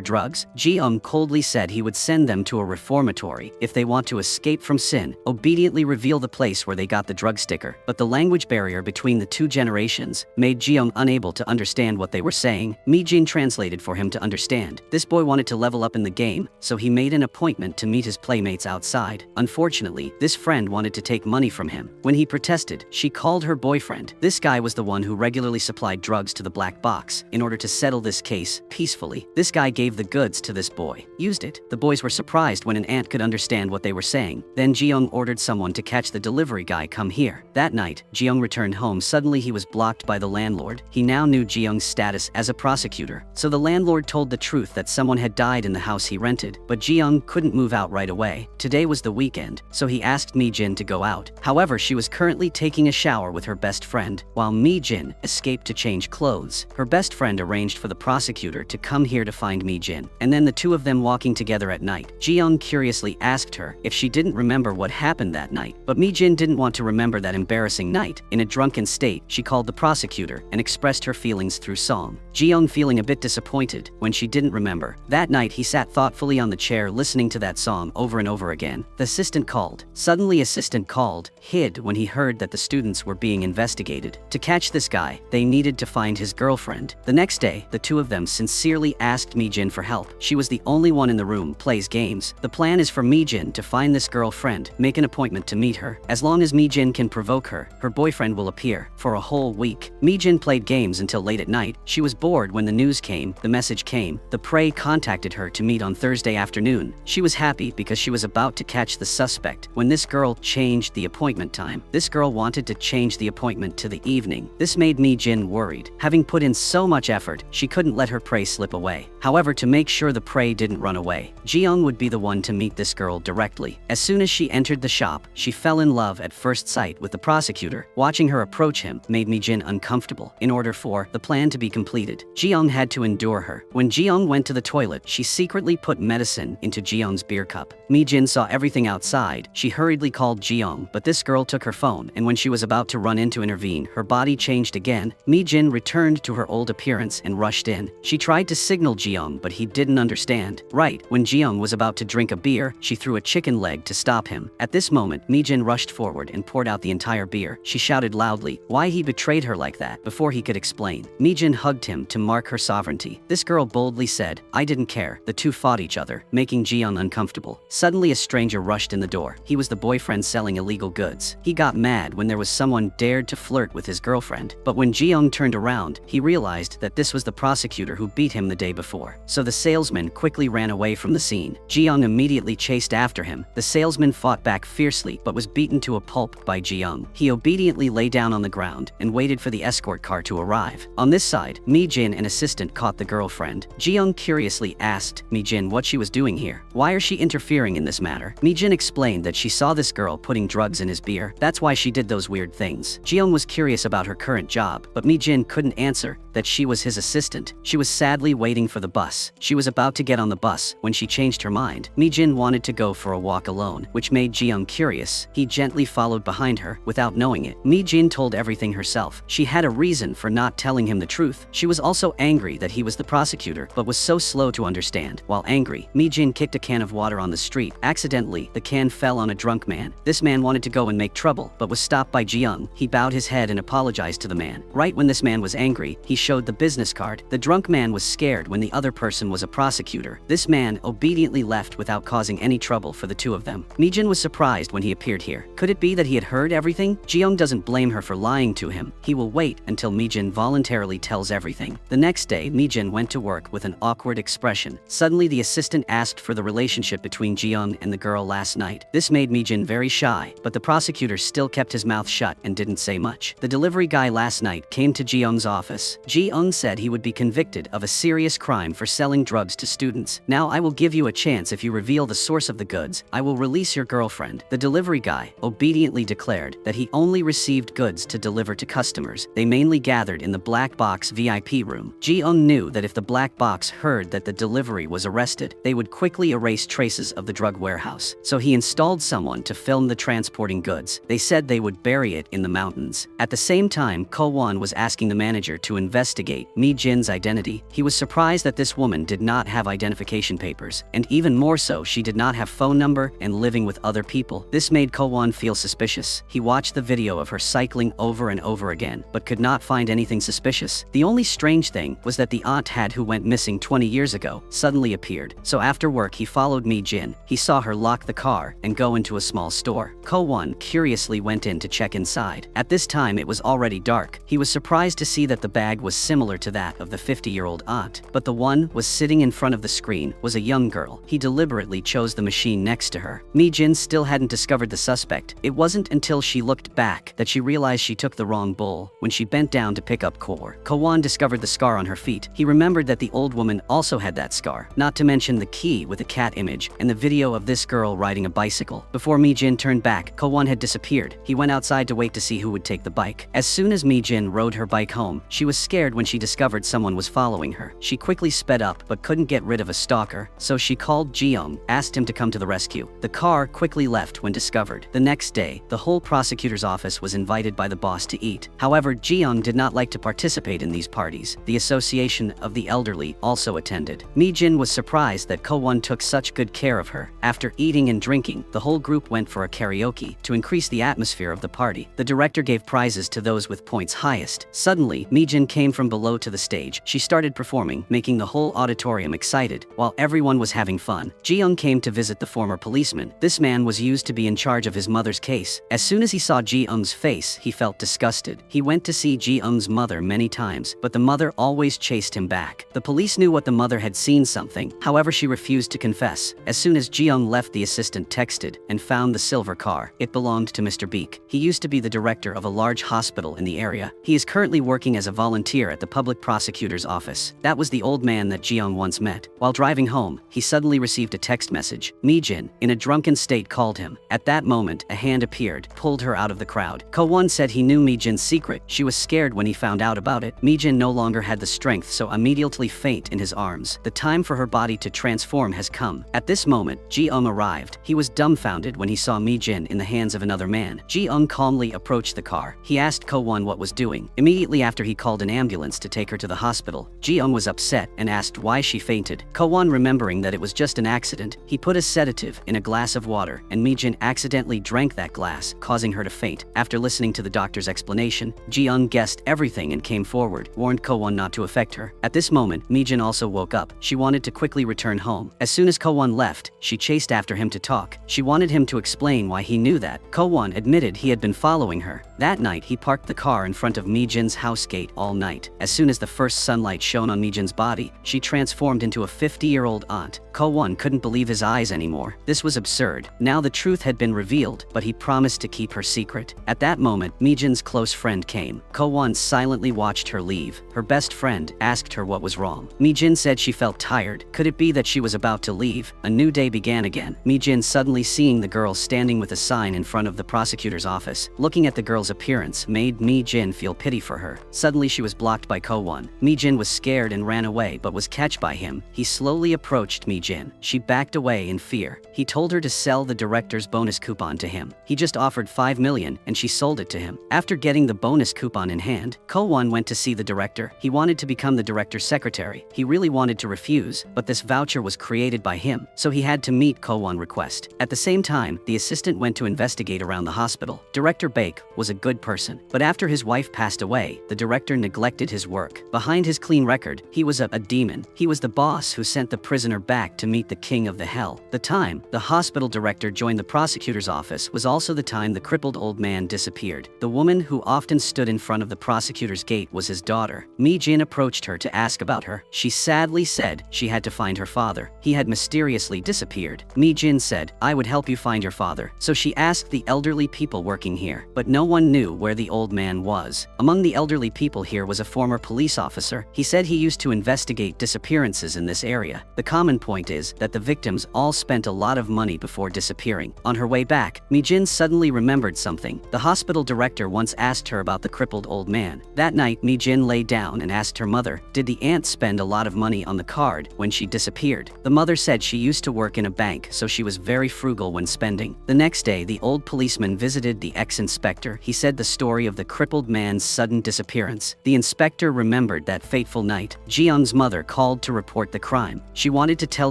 drugs. Ji-young coldly said he would send them to a reformatory. If they want to escape from sin, obediently reveal the place where they got the drug sticker. But the language barrier between the two generations made Ji-young unable to understand what they were saying. Mi-jin translated for him to understand. This boy wanted to level up in the game, so he made an appointment to meet his playmates outside. Unfortunately, this friend wanted to take money from him. When he protested, she called her boyfriend. This guy was the one who regularly supplied drugs to the black box. In order to settle this case peacefully, this guy gave the goods to this boy. Used it. The boys were surprised when an aunt could understand what they were saying. Then Ji-young ordered someone to catch the delivery guy come here. That night, Ji-young returned home. Suddenly he was blocked by the landlord. He now knew Ji-young's status as a prosecutor. So the landlord told the truth that someone had died in the house he rented. But Ji-young couldn't move out right away. Today was the weekend, so he asked Mi-jin to go out. However, she was currently taking a shower with her best friend, while Mi-jin escaped to change clothes. Her best friend arranged for the prosecutor to come here to find Mi-jin, and then the two of them walking together at night. Ji-young curiously asked her if she didn't remember what happened that night, but Mi-jin didn't want to remember that embarrassing night. In a drunken state, she called the prosecutor and expressed her feelings through song. Ji-young feeling a bit disappointed when she didn't remember. That night, he sat thoughtfully on the chair listening to that song over and over again. The assistant called. Suddenly, assistant called, hid when he heard that the students were being investigated. To catch this guy, they needed to find his girlfriend. The next day, the two of them sincerely asked Mi-jin for help. She was the only one in the room plays games. The plan is for Mi-jin to find this girlfriend, make an appointment to meet her. As long as Mi-jin can provoke her, her boyfriend will appear. For a whole week, Mi-jin played games until late at night. She was bored when the news came. The message came. The prey contacted her to meet on Thursday afternoon. She was happy because she was about to catch the suspect when this girl changed the appointment time. This girl wanted to change the appointment to the evening. This made Mi-jin worried. Having put in so much effort, she couldn't let her prey slip away. However, to make sure the prey didn't run away, Ji-young would be the one to meet this girl directly. As soon as she entered the shop, she fell in love at first sight with the prosecutor. Watching her approach him made Mi-jin uncomfortable. In order for the plan to be completed, Ji-young had to endure her. When Ji-young went to the toilet, she secretly put medicine into Ji-young's beer cup. Mi-jin saw everything outside. She hurriedly called Ji-young, but this girl took her phone, and when she was about to run in to intervene, her body changed again. Mi-jin returned to her old appearance and rushed in. She tried to signal Ji-young, but he didn't understand. Right when Ji-young was about to drink a beer, she threw a chicken leg to stop him. At this moment, Mi-jin rushed forward and poured out the entire beer. She shouted loudly why he betrayed her like that. Before he could explain, Mi-jin hugged him to mark her sovereignty. This girl boldly said, "I didn't care." The two fought each other, making Ji-young uncomfortable. Suddenly, a stranger rushed in the door. He was the boyfriend selling illegal goods. He got mad when there was someone dared to flirt with his girlfriend. But when Ji-young turned around, he realized that this was the prosecutor who beat him the day before. So the salesman quickly ran away from the scene. Ji-young immediately chased after him. The salesman fought back fiercely but was beaten to a pulp by Ji-young. He obediently lay down on the ground and waited for the escort car to arrive. On this side, Mi-jin, an assistant, caught the girlfriend. Ji-young curiously asked Mi-jin what she was doing here. Why is she interfering in this matter? Mi-jin explained that she saw this girl putting drugs in his beer. That's why she did those weird things. Ji-young was curious about her current job, but Mi-jin couldn't answer that she was his assistant. She was sadly waiting for the bus. She was about to get on the bus when she changed her mind. Mi-jin wanted to go for a walk alone, which made Ji-young curious. He gently followed behind her without knowing it. Mi-jin told everything herself. She had a reason for not telling him the truth. She was also angry that he was the prosecutor, but was so slow to understand. While angry, angry, Mi-jin kicked a can of water on the street. Accidentally, the can fell on a drunk man. This man wanted to go and make trouble, but was stopped by Ji-young. He bowed his head and apologized to the man. Right when this man was angry, he showed the business card. The drunk man was scared when the other person was a prosecutor. This man obediently left without causing any trouble for the two of them. Mi-jin was surprised when he appeared here. Could it be that he had heard everything? Ji-young doesn't blame her for lying to him. He will wait until Mi-jin voluntarily tells everything. The next day, Mi-jin went to work with an awkward expression. Suddenly, the assistant asked for the relationship between Ji-young and the girl last night. This made Mi-jin very shy, but the prosecutor still kept his mouth shut and didn't say much. The delivery guy last night came to Ji-young's office. Ji-young said he would be convicted of a serious crime for selling drugs to students. Now I will give you a chance if you reveal the source of the goods. I will release your girlfriend. The delivery guy obediently declared that he only received goods to deliver to customers. They mainly gathered in the black box VIP room. Ji-young knew that if the black box heard that the delivery was arrested, they would quickly erase traces of the drug warehouse. So he installed someone to film the transporting goods. They said they would bury it in the mountains. At the same time, Ko-won was asking the manager to investigate Mi-jin's identity. He was surprised that this woman did not have identification papers, and even more so, she did not have phone number and living with other people. This made Ko-won feel suspicious. He watched the video of her cycling over and over again, but could not find anything suspicious. The only strange thing was that the aunt who went missing 20 years ago suddenly appeared. So after work, he followed Mi-jin. He saw her lock the car and go into a small store. Ko-won curiously went in to check inside. At this time, it was already dark. He was surprised to see that the bag was similar to that of the 50-year-old aunt, but the one was sitting in front of the screen was a young girl. He deliberately chose the machine next to her. Mi-jin still hadn't discovered the suspect. It wasn't until she looked back that she realized she took the wrong bowl. When she bent down to pick up Ko-won discovered the scar on her feet. He remembered that the old woman also had that scar, not to mention the key with a cat image and the video of this girl riding a bicycle. Before Mi-jin turned back, Ko-won had disappeared. He went outside to wait to see who would take the bike. As soon as Mi-jin rode her bike home, she was scared when she discovered someone was following her. She quickly sped up but couldn't get rid of a stalker, so she called Ji-young, asked him to come to the rescue. The car quickly left when discovered. The next day, the whole prosecutor's office was invited by the boss to eat. However, Ji-young did not like to participate in these parties. The Association of the Elderly also attended. Mi-jin was surprised that Ko-won took such good care of her. After eating and drinking, the whole group went for a karaoke to increase the atmosphere of the party. The director gave prizes to those with points highest. Suddenly, Mi-jin came from below to the stage. She started performing, making the whole auditorium excited. While everyone was having fun, Ji-young came to visit the former policeman. This man was used to be in charge of his mother's case. As soon as he saw Ji-young's face, he felt disgusted. He went to see Ji-young's mother many times, but the mother always chased him back. The police knew what the mother had seen something, however she refused to confess. As soon as Ji-young left, the assistant texted and found the silver car. It belonged to Mr. Beek. He used to be the director of a large hospital in the area. He is currently working as a volunteer at the public prosecutor's office. That was the old man that Ji-young once met. While driving home, he suddenly received a text message. Mi-jin, in a drunken state, called him. At that moment, a hand appeared, pulled her out of the crowd. Ko-won said he knew Mi-jin's secret. She was scared when he found out about it. Mi-jin no longer had the strength, so immediately faint in his arms. The time for her body to transform has come. At this moment, Ji-young arrived. He was dumbfounded when he saw Mi-jin in the hands of another man. Ji-young calmly approached the car. He asked Ko-won what was doing. Immediately after, he called an ambulance to take her to the hospital. Ji-young was upset and asked why she fainted. Ko-won, remembering that it was just an accident, he put a sedative in a glass of water, and Mi-jin accidentally drank that glass, causing her to faint. After listening to the doctor's explanation, Ji-young guessed everything and came forward, warned Ko-won not to affect her. At this moment, Mi-jin also woke up. She wanted to quickly return home. As soon as Ko-won left, she chased after him to talk. She wanted him to explain why he knew that. Ko-won admitted he had been following her. That night, he parked the car in front of Mi-jin's house gate all night. As soon as the first sunlight shone on Mi-jin's body, she transformed into a 50-year-old aunt. Ko-won couldn't believe his eyes anymore. This was absurd. Now the truth had been revealed, but he promised to keep her secret. At that moment, Mi-jin's close friend came. Ko-won silently watched her leave. Her best friend asked her what was wrong. Mi-jin said she felt tired. Could it be that she was about to leave? A new day began again. Mi-jin, suddenly seeing the girl standing with a sign in front of the prosecutor's office, looking at the girl's appearance, made Mi-jin feel pity for her. Suddenly she was blocked by Ko-won. Mi-jin was scared and ran away, but was catched by him. He slowly approached Mi-jin. She backed away in fear. He told her to sell the director's bonus coupon to him. He just offered 5 million and she sold it to him. After getting the bonus coupon in hand, Ko-won went to see the director. He wanted to become the director's secretary. He really wanted to refuse, but this voucher was created by him, so he had to meet Ko-won request. At the same time, the assistant went to investigate around the hospital. Director Baek was a good person, but after his wife passed away, the director neglected his work. Behind his clean record, he was a demon. He was the boss who sent the prisoner back to meet the king of the hell. The time the hospital director joined the prosecutor's office was also the time the crippled old man disappeared. The woman who often stood in front of the prosecutor's gate was his daughter. Mi-jin approached her to ask about her. She sadly said she had to find her father. He had mysteriously disappeared. Mi-jin said, "I would help you find your father." So she asked the elderly people working here, but no one knew where the old man was. Among the elderly people here was a former police officer. He said he used to investigate disappearances in this area. The common point is that the victims all spent a lot of money before disappearing. On her way back, Mi-jin suddenly remembered something. The hospital director once asked her about the crippled old man. That night, Mi-jin lay down and asked her mother, did the aunt spend a lot of money on the card when she disappeared? The mother said she used to work in a bank, so she was very frugal when spending. The next day, the old policeman visited the ex-inspector. He said the story of the crippled man's sudden disappearance. The inspector remembered that fateful night. Ji-young's mother called to report the crime. She wanted to tell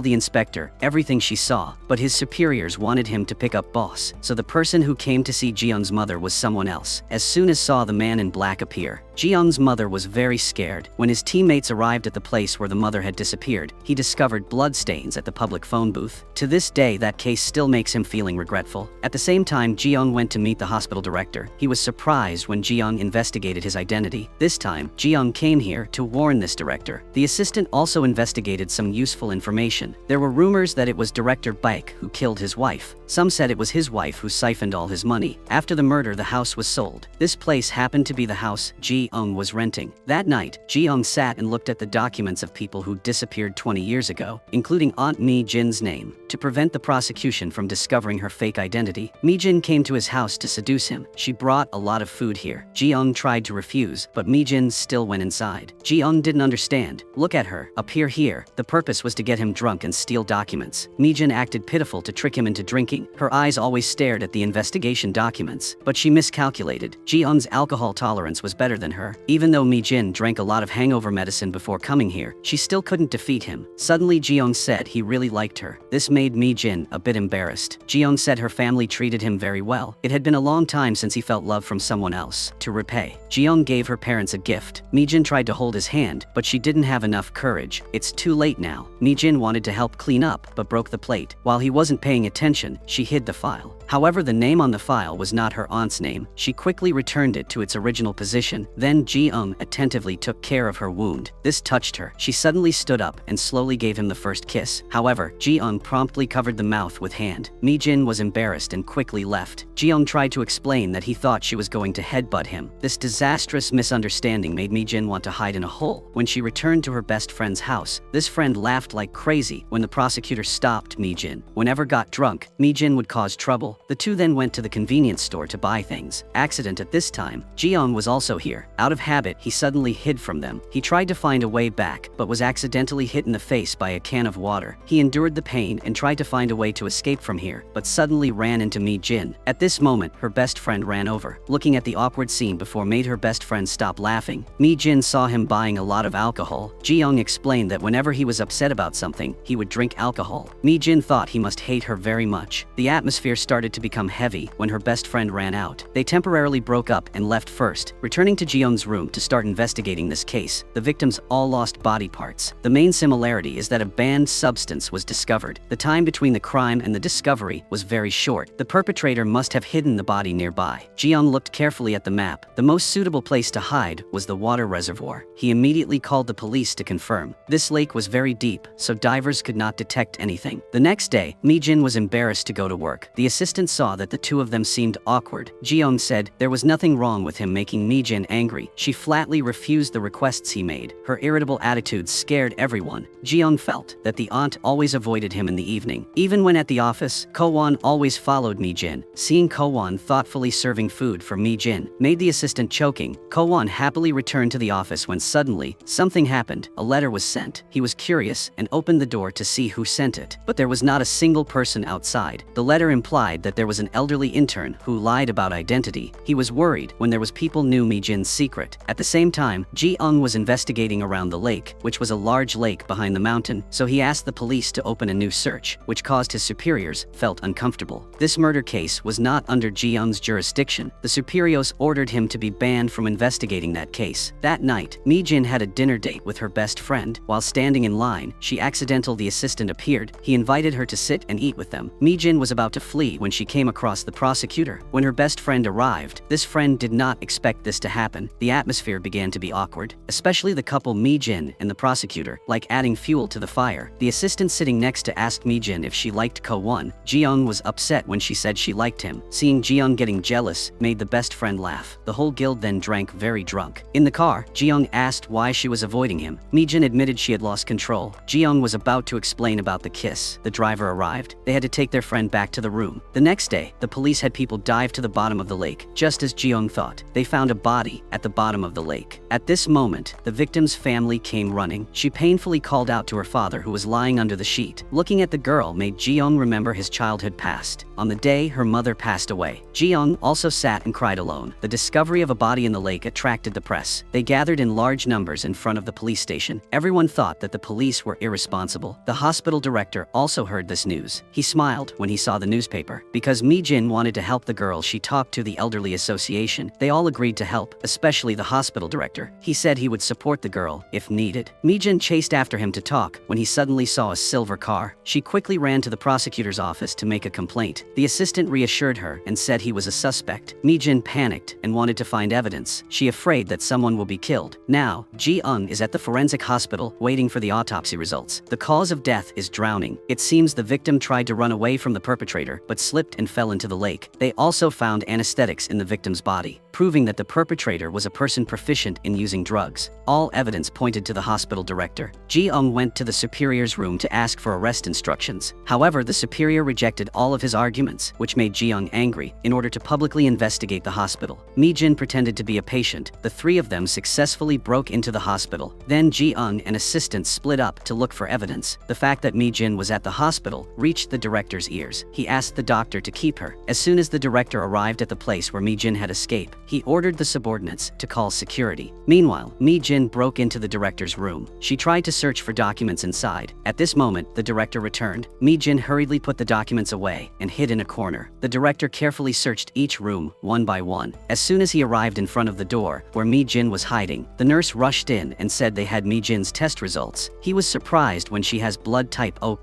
the inspector everything she saw, but his superiors wanted him to pick up boss, so the person who came to see Ji-young's mother was someone else. As soon as saw the man in black appear, Ji-young's mother was very scared. When his teammates arrived at the place where the mother had disappeared, he discovered bloodstains at the public phone booth. To this day, that case still makes him feeling regretful. At the same time, Ji-young went to meet the hospital director. He was surprised when Ji-young investigated his identity. This time, Ji-young came here to warn this director. The assistant also investigated some useful information. There were rumors that it was Director Baek who killed his wife. Some said it was his wife who siphoned all his money. After the murder, the house was sold. This place happened to be the house Ji-young was renting. That night, Ji-young sat and looked at the documents of people who disappeared 20 years ago, including Aunt Mi-jin's name. To prevent the prosecution from discovering her fake identity, Mi-jin came to his house to seduce him. She brought a lot of food here. Ji-young tried to refuse, but Mi-jin still went inside. Ji-young didn't understand. Look at her. Appear here. The purpose was to get him drunk and steal documents. Mi-jin acted pitiful to trick him into drinking. Her eyes always stared at the investigation documents, but she miscalculated. Ji-young's alcohol tolerance was better than her. Even though Mi-jin drank a lot of hangover medicine before coming here, she still couldn't defeat him. Suddenly, Ji-young said he really liked her. This made Mi-jin a bit embarrassed. Ji-young said her family treated him very well. It had been a long time since he felt love from someone else. To repay, Ji-young gave her parents a gift. Mi-jin tried to hold his hand, but she didn't have enough courage. It's too late now. Mi-jin wanted to help clean up, but broke the plate. While he wasn't paying attention, she hid the file. However, the name on the file was not her aunt's name. She quickly returned it to its original position. Then Ji-young attentively took care of her wound. This touched her. She suddenly stood up and slowly gave him the first kiss. However, Ji-young promptly covered the mouth with hand. Mi-jin was embarrassed and quickly left. Ji-young tried to explain that he thought she was going to headbutt him. This disastrous misunderstanding made Mi-jin want to hide in a hole. When she returned to her best friend's house, this friend laughed like crazy when the prosecutor stopped Mi-jin. Whenever got drunk, Mi-jin would cause trouble. The two then went to the convenience store to buy things. Accident at this time, Ji-young was also here. Out of habit, he suddenly hid from them. He tried to find a way back, but was accidentally hit in the face by a can of water. He endured the pain and tried to find a way to escape from here, but suddenly ran into Mi-jin. At this moment, her best friend ran over. Looking at the awkward scene before made her best friend stop laughing. Mi-jin saw him buying a lot of alcohol. Ji-young explained that whenever he was upset about something, he would drink alcohol. Mi-jin thought he must hate her very much. The atmosphere started to become heavy when her best friend ran out. They temporarily broke up and left first, returning to Ji-young's room to start investigating this case. The victims all lost body parts. The main similarity is that a banned substance was discovered. The time between the crime and the discovery was very short. The perpetrator must have hidden the body nearby. Ji-young looked carefully at the map. The most suitable place to hide was the water reservoir. He immediately called the police to confirm. This lake was very deep, so divers could not detect anything. The next day, Mi-jin was embarrassed to go to work. The assistant saw that the two of them seemed awkward. Ji-young said there was nothing wrong with him making Mi-jin angry. She flatly refused the requests he made. Her irritable attitude scared everyone. Ji-young felt that the aunt always avoided him in the evening. Even when at the office, Ko-won always followed Mi-jin. Seeing Ko-won thoughtfully serving food for Mi-jin made the assistant choking. Ko-won happily returned to the office when suddenly, something happened. A letter was sent. He was curious and opened the door to see who sent it. But there was not a single person outside. The letter implied that that there was an elderly intern who lied about identity. He was worried when there was people knew Mi-jin's secret. At the same time, Ji-eung was investigating around the lake, which was a large lake behind the mountain, so he asked the police to open a new search, which caused his superiors felt uncomfortable. This murder case was not under Ji-eung's jurisdiction. The superiors ordered him to be banned from investigating that case. That night, Mi-jin had a dinner date with her best friend. While standing in line, the assistant appeared. He invited her to sit and eat with them. Mi-jin was about to flee when she came across the prosecutor. When her best friend arrived, this friend did not expect this to happen. The atmosphere began to be awkward, especially the couple Mi-jin and the prosecutor, like adding fuel to the fire. The assistant sitting next to asked Mi-jin if she liked Ko-won. Ji-eung was upset when she said she liked him. Seeing Ji-eung getting jealous made the best friend laugh. The whole guild then drank very drunk. In the car, Ji-eung asked why she was avoiding him. Mi-jin admitted she had lost control. Ji-eung was about to explain about the kiss. The driver arrived. They had to take their friend back to the room. The next day, the police had people dive to the bottom of the lake. Just as Ji-eung thought, they found a body at the bottom of the lake. At this moment, the victim's family came running. She painfully called out to her father, who was lying under the sheet. Looking at the girl made Ji-eung remember his childhood past. On the day her mother passed away, Ji-eung also sat and cried alone. The discovery of a body in the lake attracted the press. They gathered in large numbers in front of the police station. Everyone thought that the police were irresponsible. The hospital director also heard this news. He smiled when he saw the newspaper. Because Mi-jin wanted to help the girl, she talked to the elderly association. They all agreed to help, especially the hospital director. He said he would support the girl if needed. Mi-jin chased after him to talk when he suddenly saw a silver car. She quickly ran to the prosecutor's office to make a complaint. The assistant reassured her and said he was a suspect. Mi-jin panicked and wanted to find evidence. She afraid that someone will be killed. Now, Ji-eung is at the forensic hospital waiting for the autopsy results. The cause of death is drowning. It seems the victim tried to run away from the perpetrator but slipped and fell into the lake. They also found anesthetics in the victim's body, proving that the perpetrator was a person proficient in using drugs. All evidence pointed to the hospital director. Ji-eung went to the superior's room to ask for arrest instructions. However, the superior rejected all of his arguments, which made Ji-eung angry. In order to publicly investigate the hospital, Mi-jin pretended to be a patient. The three of them successfully broke into the hospital. Then Ji-eung and assistants split up to look for evidence. The fact that Mi-jin was at the hospital reached the director's ears. He asked the doctor to keep her. As soon as the director arrived at the place where Mi-jin had escaped, he ordered the subordinates to call security. Meanwhile, Mi-jin broke into the director's room. She tried to search for documents inside. At this moment, the director returned. Mi-jin hurriedly put the documents away and hid in a corner. The director carefully searched each room one by one. As soon as he arrived in front of the door where Mi-jin was hiding, the nurse rushed in and said they had Mi-jin's test results. He was surprised when she has blood type O+.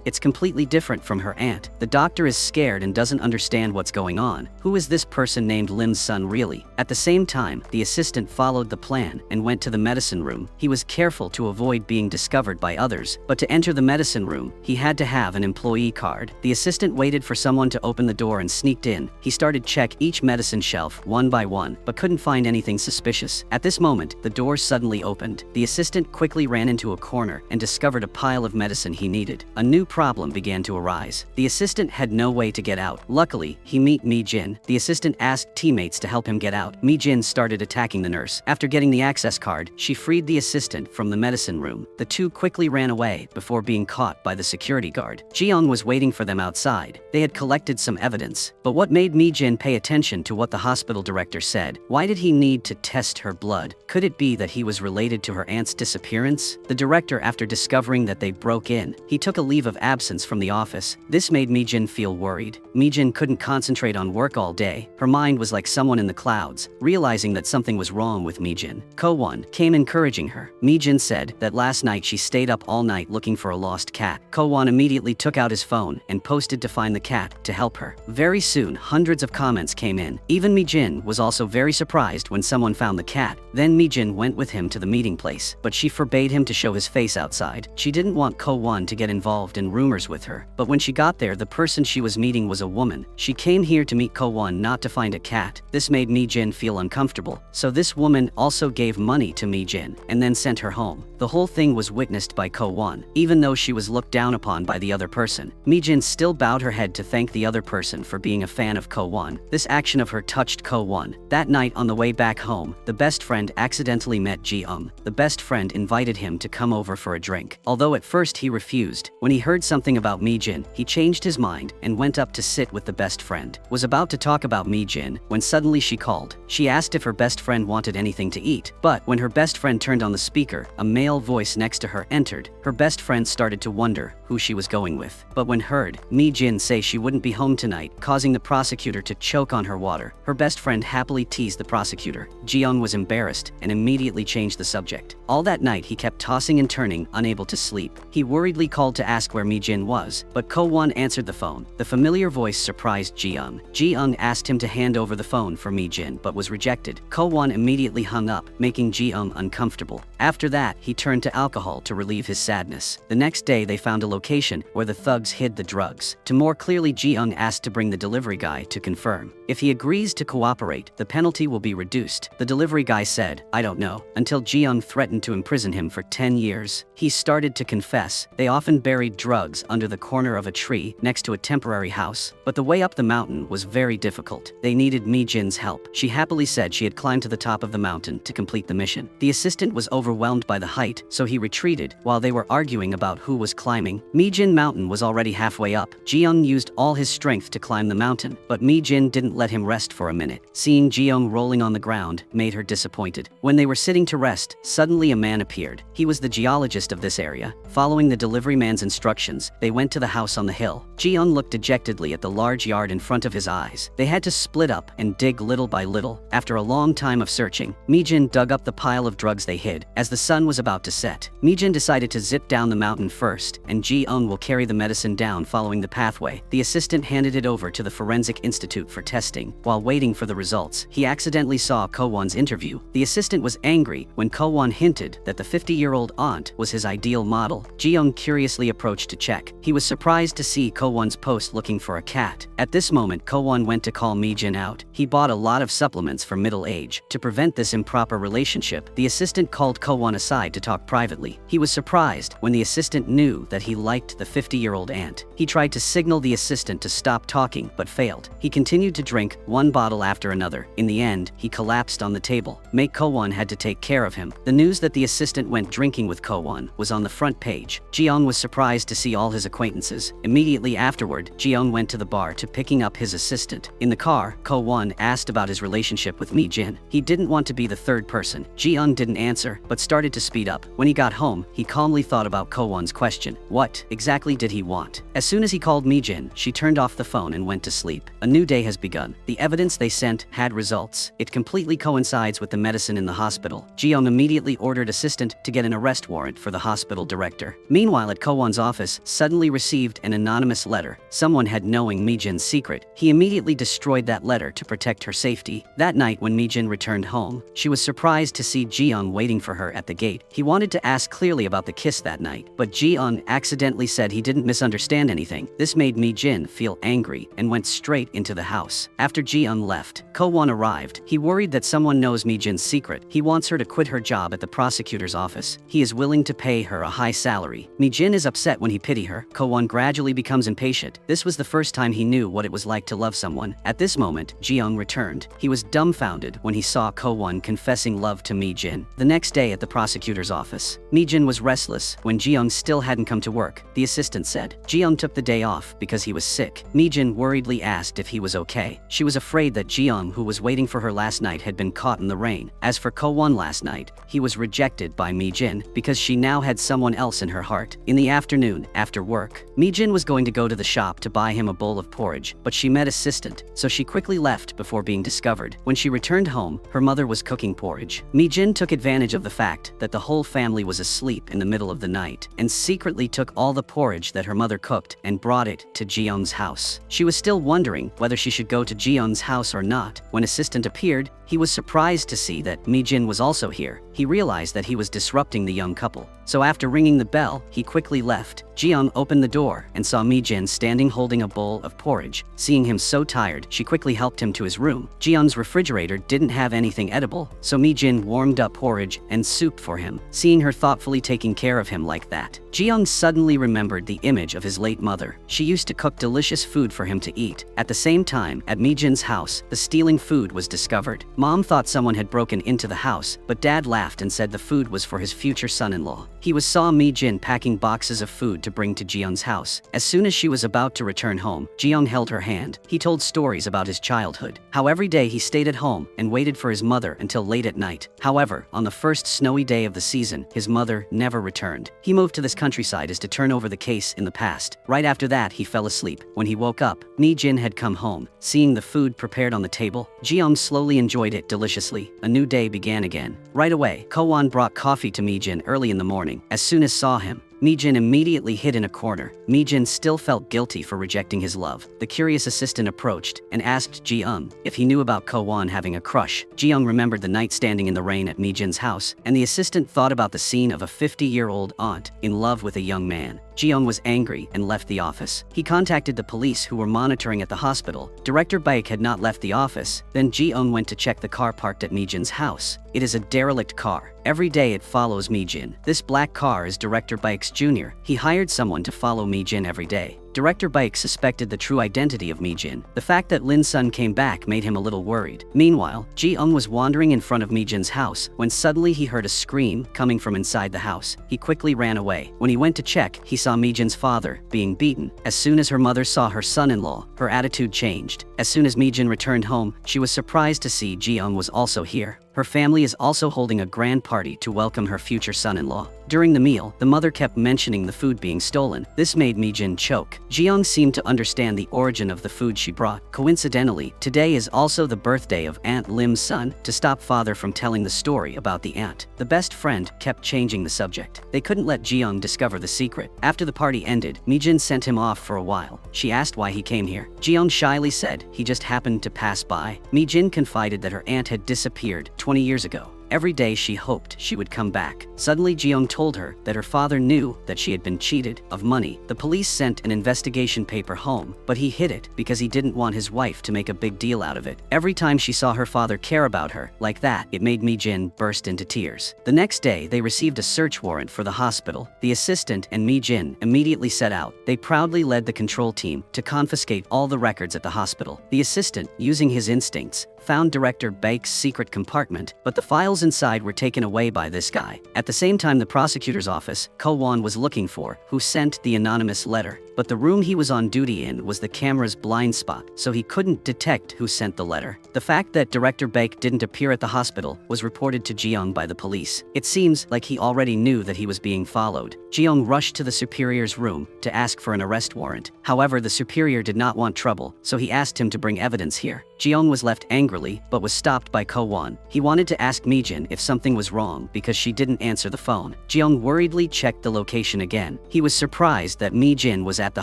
It's completely different from her aunt. The doctor is scared and doesn't understand what's going on. Who is this person named Lim's son really? At the same time, the assistant followed the plan and went to the medicine room. He was careful to avoid being discovered by others, but to enter the medicine room, he had to have an employee card. The assistant waited for someone to open the door and sneaked in. He started check each medicine shelf one by one, but couldn't find anything suspicious. At this moment, the door suddenly opened. The assistant quickly ran into a corner and discovered a pile of medicine he needed. A new problem began to arise. The assistant had no way to get out. Luckily, he met Mi-jin. The assistant asked teammates to help him get out. Mi-jin started attacking the nurse. After getting the access card, she freed the assistant from the medicine room. The two quickly ran away before being caught by the security guard. Ji-eung was waiting for them outside. They had collected some evidence. But what made Mi-jin pay attention to what the hospital director said? Why did he need to test her blood? Could it be that he was related to her aunt's disappearance? The director, after discovering that they broke in, he took a leave of absence from the office. This made Mi-jin feel worried. Mi-jin couldn't concentrate on work all day. Her mind was like someone in the clouds. Realizing that something was wrong with Mi-jin, Ko-won came encouraging her. Mi-jin said that last night she stayed up all night looking for a lost cat. Ko-won immediately took out his phone and posted to find the cat to help her. Very soon, hundreds of comments came in. Even Mi-jin was also very surprised when someone found the cat. Then Mi-jin went with him to the meeting place, but she forbade him to show his face outside. She didn't want Ko-won to get involved in rumors with her. But when she got there, the person she was meeting was a woman. She came here to meet Ko-won, not to find a cat. This made made Mi Jin feel uncomfortable, so this woman also gave money to Mi Jin and then sent her home. The whole thing was witnessed by Ko Won. Even though she was looked down upon by the other person, Mi Jin still bowed her head to thank the other person for being a fan of Ko Won. This action of her touched Ko Won. That night on the way back home, the best friend accidentally met Ji-eung. The best friend invited him to come over for a drink. Although at first he refused, when he heard something about Mi Jin, he changed his mind and went up to sit with the best friend. Was about to talk about Mi Jin when suddenly she called. She asked if her best friend wanted anything to eat, but when her best friend turned on the speaker, a male voice next to her entered. Her best friend started to wonder who she was going with, but when heard Mi Jin say she wouldn't be home tonight, causing the prosecutor to choke on her water, her best friend happily teased the prosecutor. Ji-eung was embarrassed and immediately changed the subject. All that night he kept tossing and turning, unable to sleep. He worriedly called to ask where Mi Jin was, but Ko Won answered the phone. The familiar voice surprised Ji-eung. Ji-eung asked him to hand over the phone for Mi Jin but was rejected. Ko Won immediately hung up, making Ji-eung uncomfortable. After that, he turned to alcohol to relieve his sadness. The next day they found a location where the thugs hid the drugs. To more clearly, Ji-eung asked to bring the delivery guy to confirm. If he agrees to cooperate, the penalty will be reduced. The delivery guy said, "I don't know," until Ji-eung threatened to imprison him for 10 years. He started to confess. They often buried drugs under the corner of a tree next to a temporary house, but the way up the mountain was very difficult. They needed Mi Jin's help. She happily said she had climbed to the top of the mountain to complete the mission. The assistant was overwhelmed by the height, so he retreated. While they were arguing about who was climbing, Mi Jin Mountain was already halfway up. Ji-eung used all his strength to climb the mountain, but Mi Jin didn't let him rest for a minute. Seeing Ji-eung rolling on the ground made her disappointed. When they were sitting to rest, suddenly a man appeared. He was the geologist of this area. Following the delivery man's instructions, they went to the house on the hill. Ji-eung looked dejectedly at the large yard in front of his eyes. They had to split up and dig little by little. After a long time of searching, Mi Jin dug up the pile of drugs they hid. As the sun was about to set, Mi Jin decided to zip down the mountain first, and Ji-eung will carry the medicine down following the pathway. The assistant handed it over to the Forensic Institute for testing. While waiting for the results, he accidentally saw Ko Won's interview. The assistant was angry when Ko Won hinted that the 50-year-old aunt was his ideal model. Ji-eung curiously approached to check. He was surprised to see Ko Won's post looking for a cat. At this moment, Ko Won went to call Mi Jin out. He bought a lot of supplements for middle age. To prevent this improper relationship, the assistant called Ko Won aside to talk privately. He was surprised when the assistant knew that he liked the 50-year-old aunt. He tried to signal the assistant to stop talking, but failed. He continued to drink one bottle after another. In the end, he collapsed on the table. Ko Won had to take care of him. The news that the assistant went drinking with Ko Won was on the front page. Ji-eung was surprised to see all his acquaintances. Immediately afterward, Ji-eung went to the bar to picking up his assistant. In the car, Ko Won asked about his relationship with Mi Jin. He didn't want to be the third person. Ji-eung didn't answer, but started to speed up. When he got home, he calmly thought about Ko Won's question. What exactly did he want? As soon as he called Mi Jin, she turned off the phone and went to sleep. A new day has begun. The evidence they sent had results. It completely coincides with the medicine in the hospital. Ji-eung immediately ordered assistant to get an arrest warrant for the hospital director. Meanwhile, at Ko Won's office, suddenly received an anonymous letter. Someone had knowing Mi Jin's secret. He immediately destroyed that letter to protect her safety. That night when Mi Jin returned home, she was surprised to see Ji-eung waiting for her at the gate. He wanted to ask clearly about the kiss that night, but Ji-eung accidentally said he didn't misunderstand anything. This made Mi Jin feel angry and went straight into the house. After Ji-eung left, Ko Won arrived. He worried that someone knows Mi Jin's secret. He wants her to quit her job at the prosecutor's office. He is willing to pay her a high salary. Mi Jin is upset when he pity her. Ko Won gradually becomes impatient. This was the first time he knew what it was like to love someone. At this moment, Ji-eung returned. He was dumbfounded when he saw Ko Won confessing love to Mi Jin. The next day at the prosecutor's office, Mi Jin was restless when Ji-eung still hadn't come to work. The assistant said Ji-eung took the day off because he was sick. Mi Jin worriedly asked if he was okay. She was afraid that Ji-eung, who was waiting for her last night, had been caught in the rain. As for Ko Won last night, he was rejected by Mi Jin because she now had someone else in her heart. In the afternoon, after work, Mi Jin was going to go to the shop to buy him a bowl of porridge, but she met assistant, so she quickly left before being discovered. When she returned home, her mother was cooking porridge. Mi Jin took advantage of the fact that the whole family was asleep in the middle of the night and secretly took all the porridge that her mother cooked and brought it to Ji-eung's house. She was still wondering whether she should go to Ji-eung's house or not. When assistant appeared, he was surprised to see that Mi Jin was also here. He realized that he was disrupting the young couple. So after ringing the bell, he quickly left. Ji-young opened the door and saw Mi-jin standing holding a bowl of porridge. Seeing him so tired, she quickly helped him to his room. Ji-young's refrigerator didn't have anything edible, so Mi-jin warmed up porridge and soup for him. Seeing her thoughtfully taking care of him like that, Ji-young suddenly remembered the image of his late mother. She used to cook delicious food for him to eat. At the same time, at Mi-jin's house, the stealing food was discovered. Mom thought someone had broken into the house, but Dad laughed and said the food was for his future son-in-law. He saw Mi-jin packing boxes of food to bring to Ji-young's house. As soon as she was about to return home, Ji-young held her hand. He told stories about his childhood, how every day he stayed at home and waited for his mother until late at night. However, on the first snowy day of the season, his mother never returned. He moved to this countryside as to turn over the case in the past. Right after that, he fell asleep. When he woke up, Mi-jin had come home. Seeing the food prepared on the table, Ji-young slowly enjoyed it deliciously. A new day began again. Right away, Ko-won brought coffee to Mi-jin early in the morning. As soon as saw him, Mi-jin immediately hid in a corner. Mi-jin still felt guilty for rejecting his love. The curious assistant approached and asked Ji-young if he knew about Ko-won having a crush. Ji-young remembered the night standing in the rain at Mi-jin's house, and the assistant thought about the scene of a 50-year-old aunt in love with a young man. Ji-young was angry and left the office. He contacted the police who were monitoring at the hospital. Director Baek had not left the office. Then Ji-young went to check the car parked at Mi-jin's house. It is a derelict car. Every day it follows Mi-jin. This black car is Director Baek's Jr. He hired someone to follow Mi-jin every day. Director Baek suspected the true identity of Mi-jin. The fact that Lin Sun came back made him a little worried. Meanwhile, Ji-young was wandering in front of Mi-jin's house when suddenly he heard a scream coming from inside the house. He quickly ran away. When he went to check, he saw Mi-jin's father being beaten. As soon as her mother saw her son-in-law, her attitude changed. As soon as Mi-jin returned home, she was surprised to see Ji-young was also here. Her family is also holding a grand party to welcome her future son-in-law. During the meal, the mother kept mentioning the food being stolen. This made Mi-jin choke. Ji-young seemed to understand the origin of the food she brought. Coincidentally, today is also the birthday of Aunt Lim's son. To stop father from telling the story about the aunt, the best friend kept changing the subject. They couldn't let Ji-young discover the secret. After the party ended, Mi-jin sent him off for a while. She asked why he came here. Ji-young shyly said he just happened to pass by. Mi-jin confided that her aunt had disappeared 20 years ago. Every day she hoped she would come back. Suddenly Ji-young told her that her father knew that she had been cheated of money. The police sent an investigation paper home, but he hid it because he didn't want his wife to make a big deal out of it. Every time she saw her father care about her like that, it made Mi-jin burst into tears. The next day, they received a search warrant for the hospital. The assistant and Mi-jin immediately set out. They proudly led the control team to confiscate all the records at the hospital. The assistant, using his instincts, found Director Baek's secret compartment, but the files inside were taken away by this guy. At the same time, the prosecutor's office, Ko-won was looking for, who sent the anonymous letter. But the room he was on duty in was the camera's blind spot, so he couldn't detect who sent the letter. The fact that Director Baek didn't appear at the hospital was reported to Ji-young by the police. It seems like he already knew that he was being followed. Ji-young rushed to the superior's room to ask for an arrest warrant. However, the superior did not want trouble, so he asked him to bring evidence here. Ji-young was left angrily, but was stopped by Ko-won. He wanted to ask Mi-jin if something was wrong because she didn't answer the phone. Ji-young worriedly checked the location again. He was surprised that Mi-jin was at the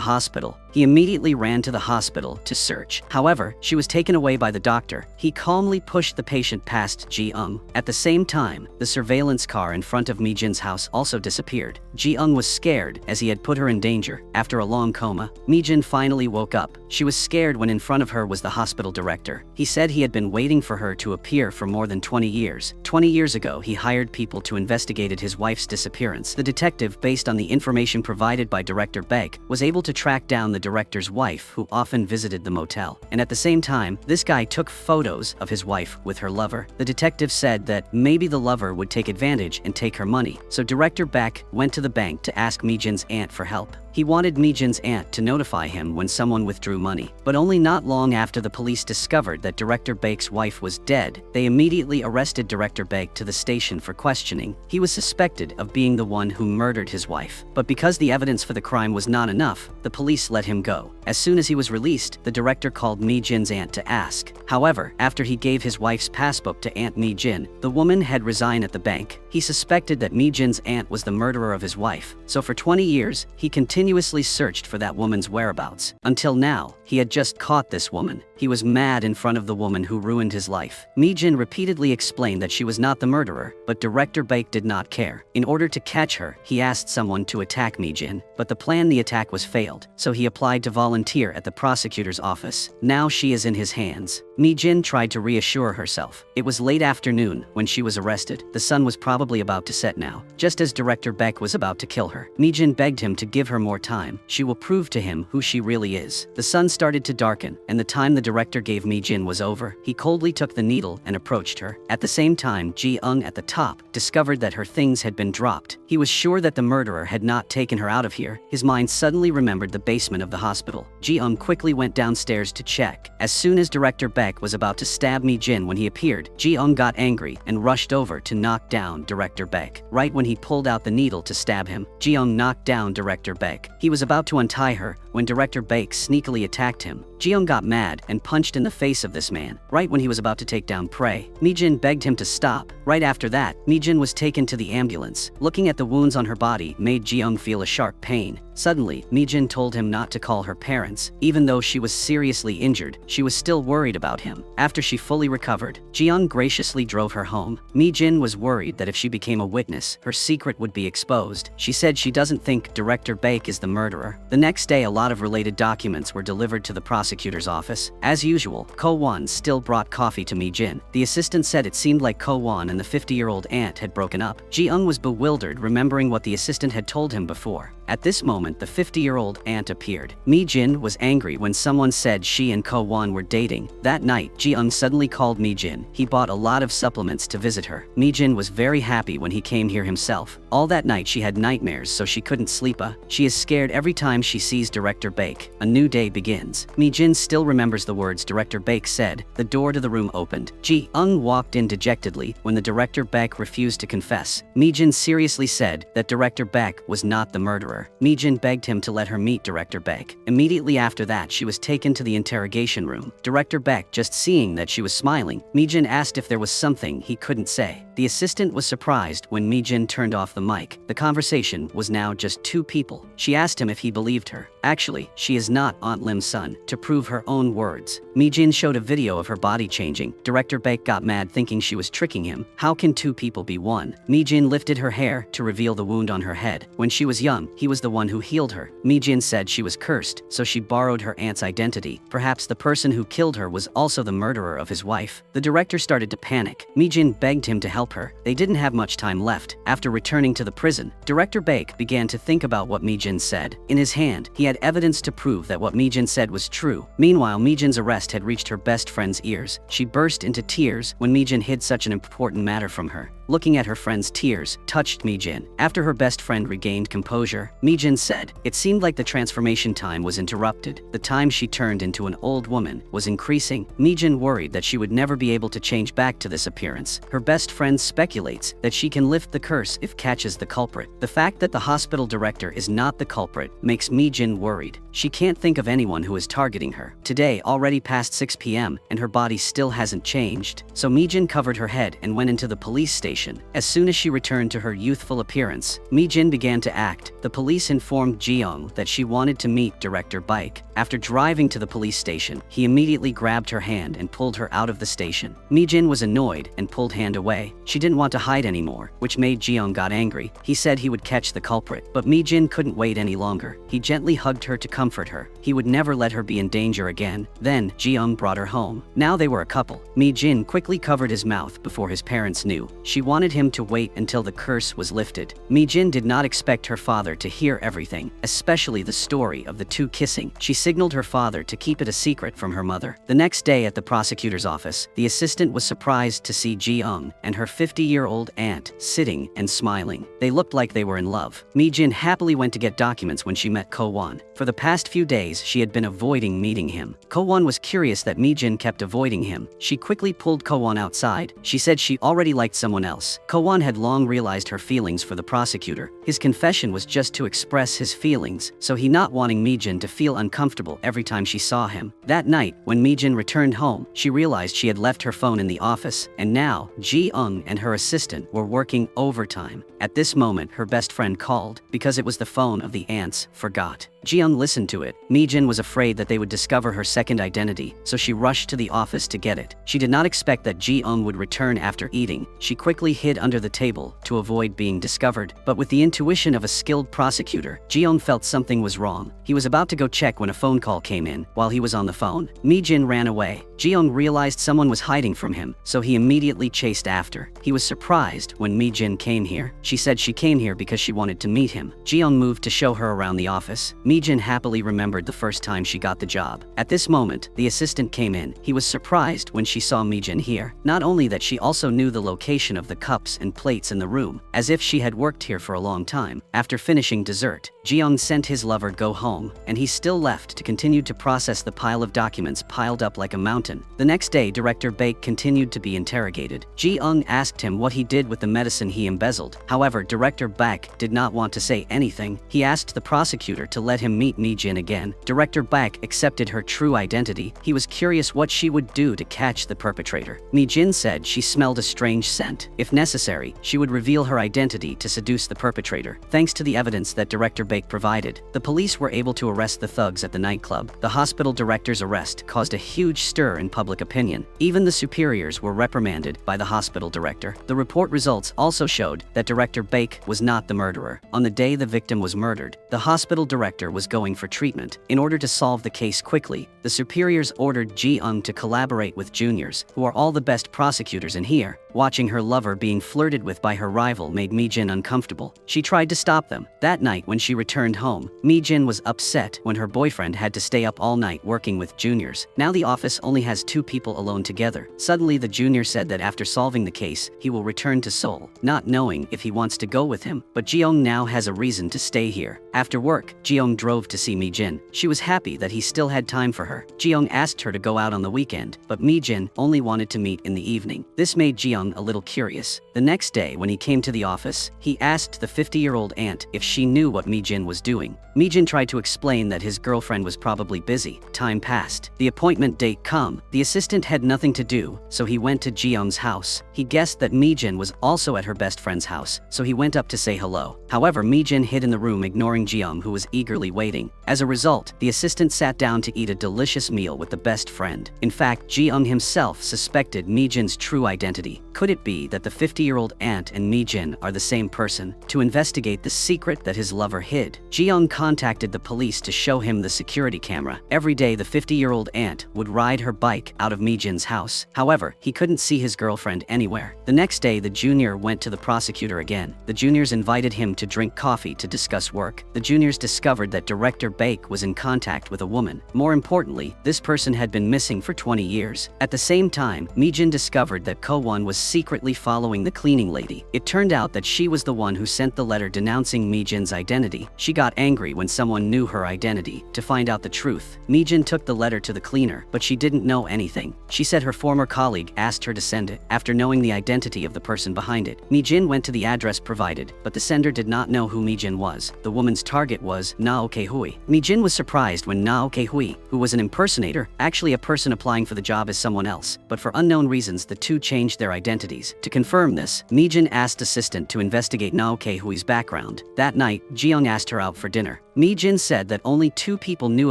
hospital. He immediately ran to the hospital to search. However, she was taken away by the doctor. He calmly pushed the patient past Ji-young. At the same time, the surveillance car in front of Mi-jin's house also disappeared. Ji-young was scared as he had put her in danger. After a long coma, Mi-jin finally woke up. She was scared when in front of her was the hospital director. He said he had been waiting for her to appear for more than 20 years. 20 years ago, he hired people to investigate his wife's disappearance. The detective, based on the information provided by Director Baek, was able to track down the director's wife, who often visited the motel. And at the same time, this guy took photos of his wife with her lover. The detective said that maybe the lover would take advantage and take her money. So Director Baek went to the bank to ask Mi-jin's aunt for help. He wanted Mi-jin's aunt to notify him when someone withdrew money. But only not long after the police discovered that Director Baek's wife was dead, they immediately arrested Director Baek to the station for questioning. He was suspected of being the one who murdered his wife. But because the evidence for the crime was not enough, the police let him go. As soon as he was released, the director called Mi-jin's aunt to ask. However, after he gave his wife's passbook to Aunt Mi-jin, the woman had resigned at the bank. He suspected that Mi-jin's aunt was the murderer of his wife. So for 20 years, he continuously searched for that woman's whereabouts. Until now, he had just caught this woman. He was mad in front of the woman who ruined his life. Mi-jin repeatedly explained that she was not the murderer, but Director Baek did not care. In order to catch her, he asked someone to attack Mi-jin, but the attack was failed, so he applied to volunteer at the prosecutor's office. Now she is in his hands. Mi-jin tried to reassure herself. It was late afternoon when she was arrested. The sun was probably about to set now. Just as Director Baek was about to kill her, Mi-jin begged him to give her more time. She will prove to him who she really is. The sun started to darken, and the time the director gave Mi-jin was over. He coldly took the needle and approached her. At the same time, Ji-eung at the top discovered that her things had been dropped. He was sure that the murderer had not taken her out of here. His mind suddenly remembered the basement of the hospital. Ji-eung quickly went downstairs to check. As soon as Director Baek was about to stab Mi-jin when he appeared, Ji-eung got angry and rushed over to knock down Director Baek. Right when he pulled out the needle to stab him, Ji-eung knocked down Director Baek. He was about to untie her when Director Baek sneakily attacked him. Ji-eung got mad and punched in the face of this man, right when he was about to take down prey. Mi-jin begged him to stop. Right after that, Mi-jin was taken to the ambulance. Looking at the wounds on her body made Ji-eung feel a sharp pain. Suddenly, Mi-jin told him not to call her parents. Even though she was seriously injured, she was still worried about him. After she fully recovered, Ji-eung graciously drove her home. Mi-jin was worried that if she became a witness, her secret would be exposed. She said she doesn't think Director Baek is the murderer. The next day, a lot of related documents were delivered to the prosecutor's office. As usual, Ko-won still brought coffee to Mi-jin. The assistant said it seemed like Ko-won and the 50-year-old aunt had broken up. Ji-eung was bewildered, remembering what the assistant had told him before. At this moment, the 50-year-old aunt appeared. Mi-jin was angry when someone said she and Ko-won were dating. That night, Ji-eung suddenly called Mi-jin. He bought a lot of supplements to visit her. Mi-jin was very happy when he came here himself. All that night she had nightmares, so she couldn't sleep. She is scared every time she sees Director Baek. A new day begins. Mi-jin still remembers the words Director Baek said. The door to the room opened. Ji-eung walked in dejectedly when the Director Baek refused to confess. Mi-jin seriously said that Director Baek was not the murderer. Mi-jin begged him to let her meet Director Baek. Immediately after that, she was taken to the interrogation room. Director Baek, just seeing that she was smiling, Mi-jin asked if there was something he couldn't say. The assistant was surprised when Mi-jin turned off the mic. The conversation was now just two people. She asked him if he believed her. Actually, she is not Aunt Lim's son, to prove her own words. Mi-jin showed a video of her body changing. Director Baek got mad thinking she was tricking him. How can two people be one? Mi-jin lifted her hair to reveal the wound on her head. When she was young, he was the one who healed her. Mi-jin said she was cursed, so she borrowed her aunt's identity. Perhaps the person who killed her was also the murderer of his wife. The director started to panic. Mi-jin begged him to help her. They didn't have much time left. After returning to the prison, Director Baek began to think about what Mi-jin said. In his hand, he had evidence to prove that what Mi-jin said was true. Meanwhile, Mi-jin's arrest had reached her best friend's ears. She burst into tears when Mi-jin hid such an important matter from her. Looking at her friend's tears touched Mi-jin. After her best friend regained composure, Mi-jin said, it seemed like the transformation time was interrupted. The time she turned into an old woman was increasing. Mi-jin worried that she would never be able to change back to this appearance. Her best friend speculates that she can lift the curse if catches the culprit. The fact that the hospital director is not the culprit makes Mi-jin worried. She can't think of anyone who is targeting her. Today already past 6 p.m. and her body still hasn't changed. So Mi-jin covered her head and went into the police station. As soon as she returned to her youthful appearance, Mi-jin began to act. The police informed Ji-eung that she wanted to meet Director Baek. After driving to the police station, he immediately grabbed her hand and pulled her out of the station. Mi-jin was annoyed and pulled hand away. She didn't want to hide anymore, which made Ji-eung got angry. He said he would catch the culprit, but Mi-jin couldn't wait any longer. He gently hugged her to comfort her. He would never let her be in danger again. Then, Ji-eung brought her home. Now they were a couple. Mi-jin quickly covered his mouth before his parents knew. She wanted him to wait until the curse was lifted. Mi-jin did not expect her father to hear everything, especially the story of the two kissing. She signaled her father to keep it a secret from her mother. The next day at the prosecutor's office, the assistant was surprised to see Ji-eung and her 50-year-old aunt sitting and smiling. They looked like they were in love. Mi-jin happily went to get documents when she met Ko-won. For the past few days, she had been avoiding meeting him. Ko-won was curious that Mi-jin kept avoiding him. She quickly pulled Ko-won outside. She said she already liked someone else. Ko-won had long realized her feelings for the prosecutor. His confession was just to express his feelings, so he not wanting Mi-jin to feel uncomfortable every time she saw him. That night, when Mi-jin returned home, she realized she had left her phone in the office, and now Ji-eung and her assistant were working overtime. At this moment, her best friend called, because it was the phone of the aunts, forgot. Ji-young listened to it. Mi-jin was afraid that they would discover her second identity, so she rushed to the office to get it. She did not expect that Ji-young would return after eating. She quickly hid under the table to avoid being discovered, but with the intuition of a skilled prosecutor, Ji-young felt something was wrong. He was about to go check when a phone call came in. While he was on the phone, Mi-jin ran away. Ji-young realized someone was hiding from him, so he immediately chased after. He was surprised when Mi-jin came here. She said she came here because she wanted to meet him. Ji-young moved to show her around the office. Mi-jin happily remembered the first time she got the job. At this moment, the assistant came in. He was surprised when she saw Mi-jin here. Not only that, she also knew the location of the cups and plates in the room, as if she had worked here for a long time. After finishing dessert, Ji-young sent his lover go home, and he still left to continue to process the pile of documents piled up like a mountain. The next day, Director Baek continued to be interrogated. Ji-young asked him what he did with the medicine he embezzled. However, Director Baek did not want to say anything. He asked the prosecutor to let him meet Mi-jin again. Director Baek accepted her true identity. He was curious what she would do to catch the perpetrator. Mi-jin said she smelled a strange scent. If necessary, she would reveal her identity to seduce the perpetrator. Thanks to the evidence that Director Baek provided, the police were able to arrest the thugs at the nightclub. The hospital director's arrest caused a huge stir in public opinion. Even the superiors were reprimanded by the hospital director. The report results also showed that Director Baek was not the murderer. On the day the victim was murdered, the hospital director was going for treatment. In order to solve the case quickly, the superiors ordered Ji-young to collaborate with juniors, who are all the best prosecutors in here. Watching her lover being flirted with by her rival made Mi-jin uncomfortable. She tried to stop them. That night when she returned home, Mi-jin was upset when her boyfriend had to stay up all night working with juniors. Now the office only has 2 people alone together. Suddenly the junior said that after solving the case, he will return to Seoul, not knowing if he wants to go with him. But Ji-young now has a reason to stay here. After work, Ji-young drove to see Mi-jin. She was happy that he still had time for her. Ji-young asked her to go out on the weekend, but Mi-jin only wanted to meet in the evening. This made Ji-young a little curious. The next day when he came to the office, he asked the 50-year-old aunt if she knew what Mi-jin was doing. Mi-jin tried to explain that his girlfriend was probably busy. Time passed. The appointment date come. The assistant had nothing to do, so he went to Ji-young's house. He guessed that Mi-jin was also at her best friend's house, so he went up to say hello. However, Mi-jin hid in the room ignoring Ji-young, who was eagerly waiting. As a result, the assistant sat down to eat a delicious meal with the best friend. In fact, Ji-young himself suspected Mi-jin's true identity. Could it be that the 50-year-old aunt and Mi-jin are the same person? To investigate the secret that his lover hid, Ji-young contacted the police to show him the security camera. Every day the 50-year-old aunt would ride her bike out of Mi-jin's house. However, he couldn't see his girlfriend anywhere. The next day the junior went to the prosecutor again. The juniors invited him to drink coffee to discuss work. The juniors discovered that Director Baek was in contact with a woman. More importantly, this person had been missing for 20 years. At the same time, Mi-jin discovered that Ko-won was secretly following the cleaning lady. It turned out that she was the one who sent the letter denouncing Mi-jin's identity. She got angry when someone knew her identity. To find out the truth, Mi-jin took the letter to the cleaner, but she didn't know anything. She said her former colleague asked her to send it. After knowing the identity of the person behind it, Mi-jin went to the address provided, but the sender did not know who Mi-jin was. The woman's target was Nao Ke-hui. Mi-jin was surprised when Nao Ke-hui, who was an impersonator, actually a person applying for the job as someone else, but for unknown reasons the two changed their identities. To confirm this, Mi-jin asked assistant to investigate Nao Ke-hui's background. That night, Ji-young asked her out for dinner. Mi-jin said that only 2 people knew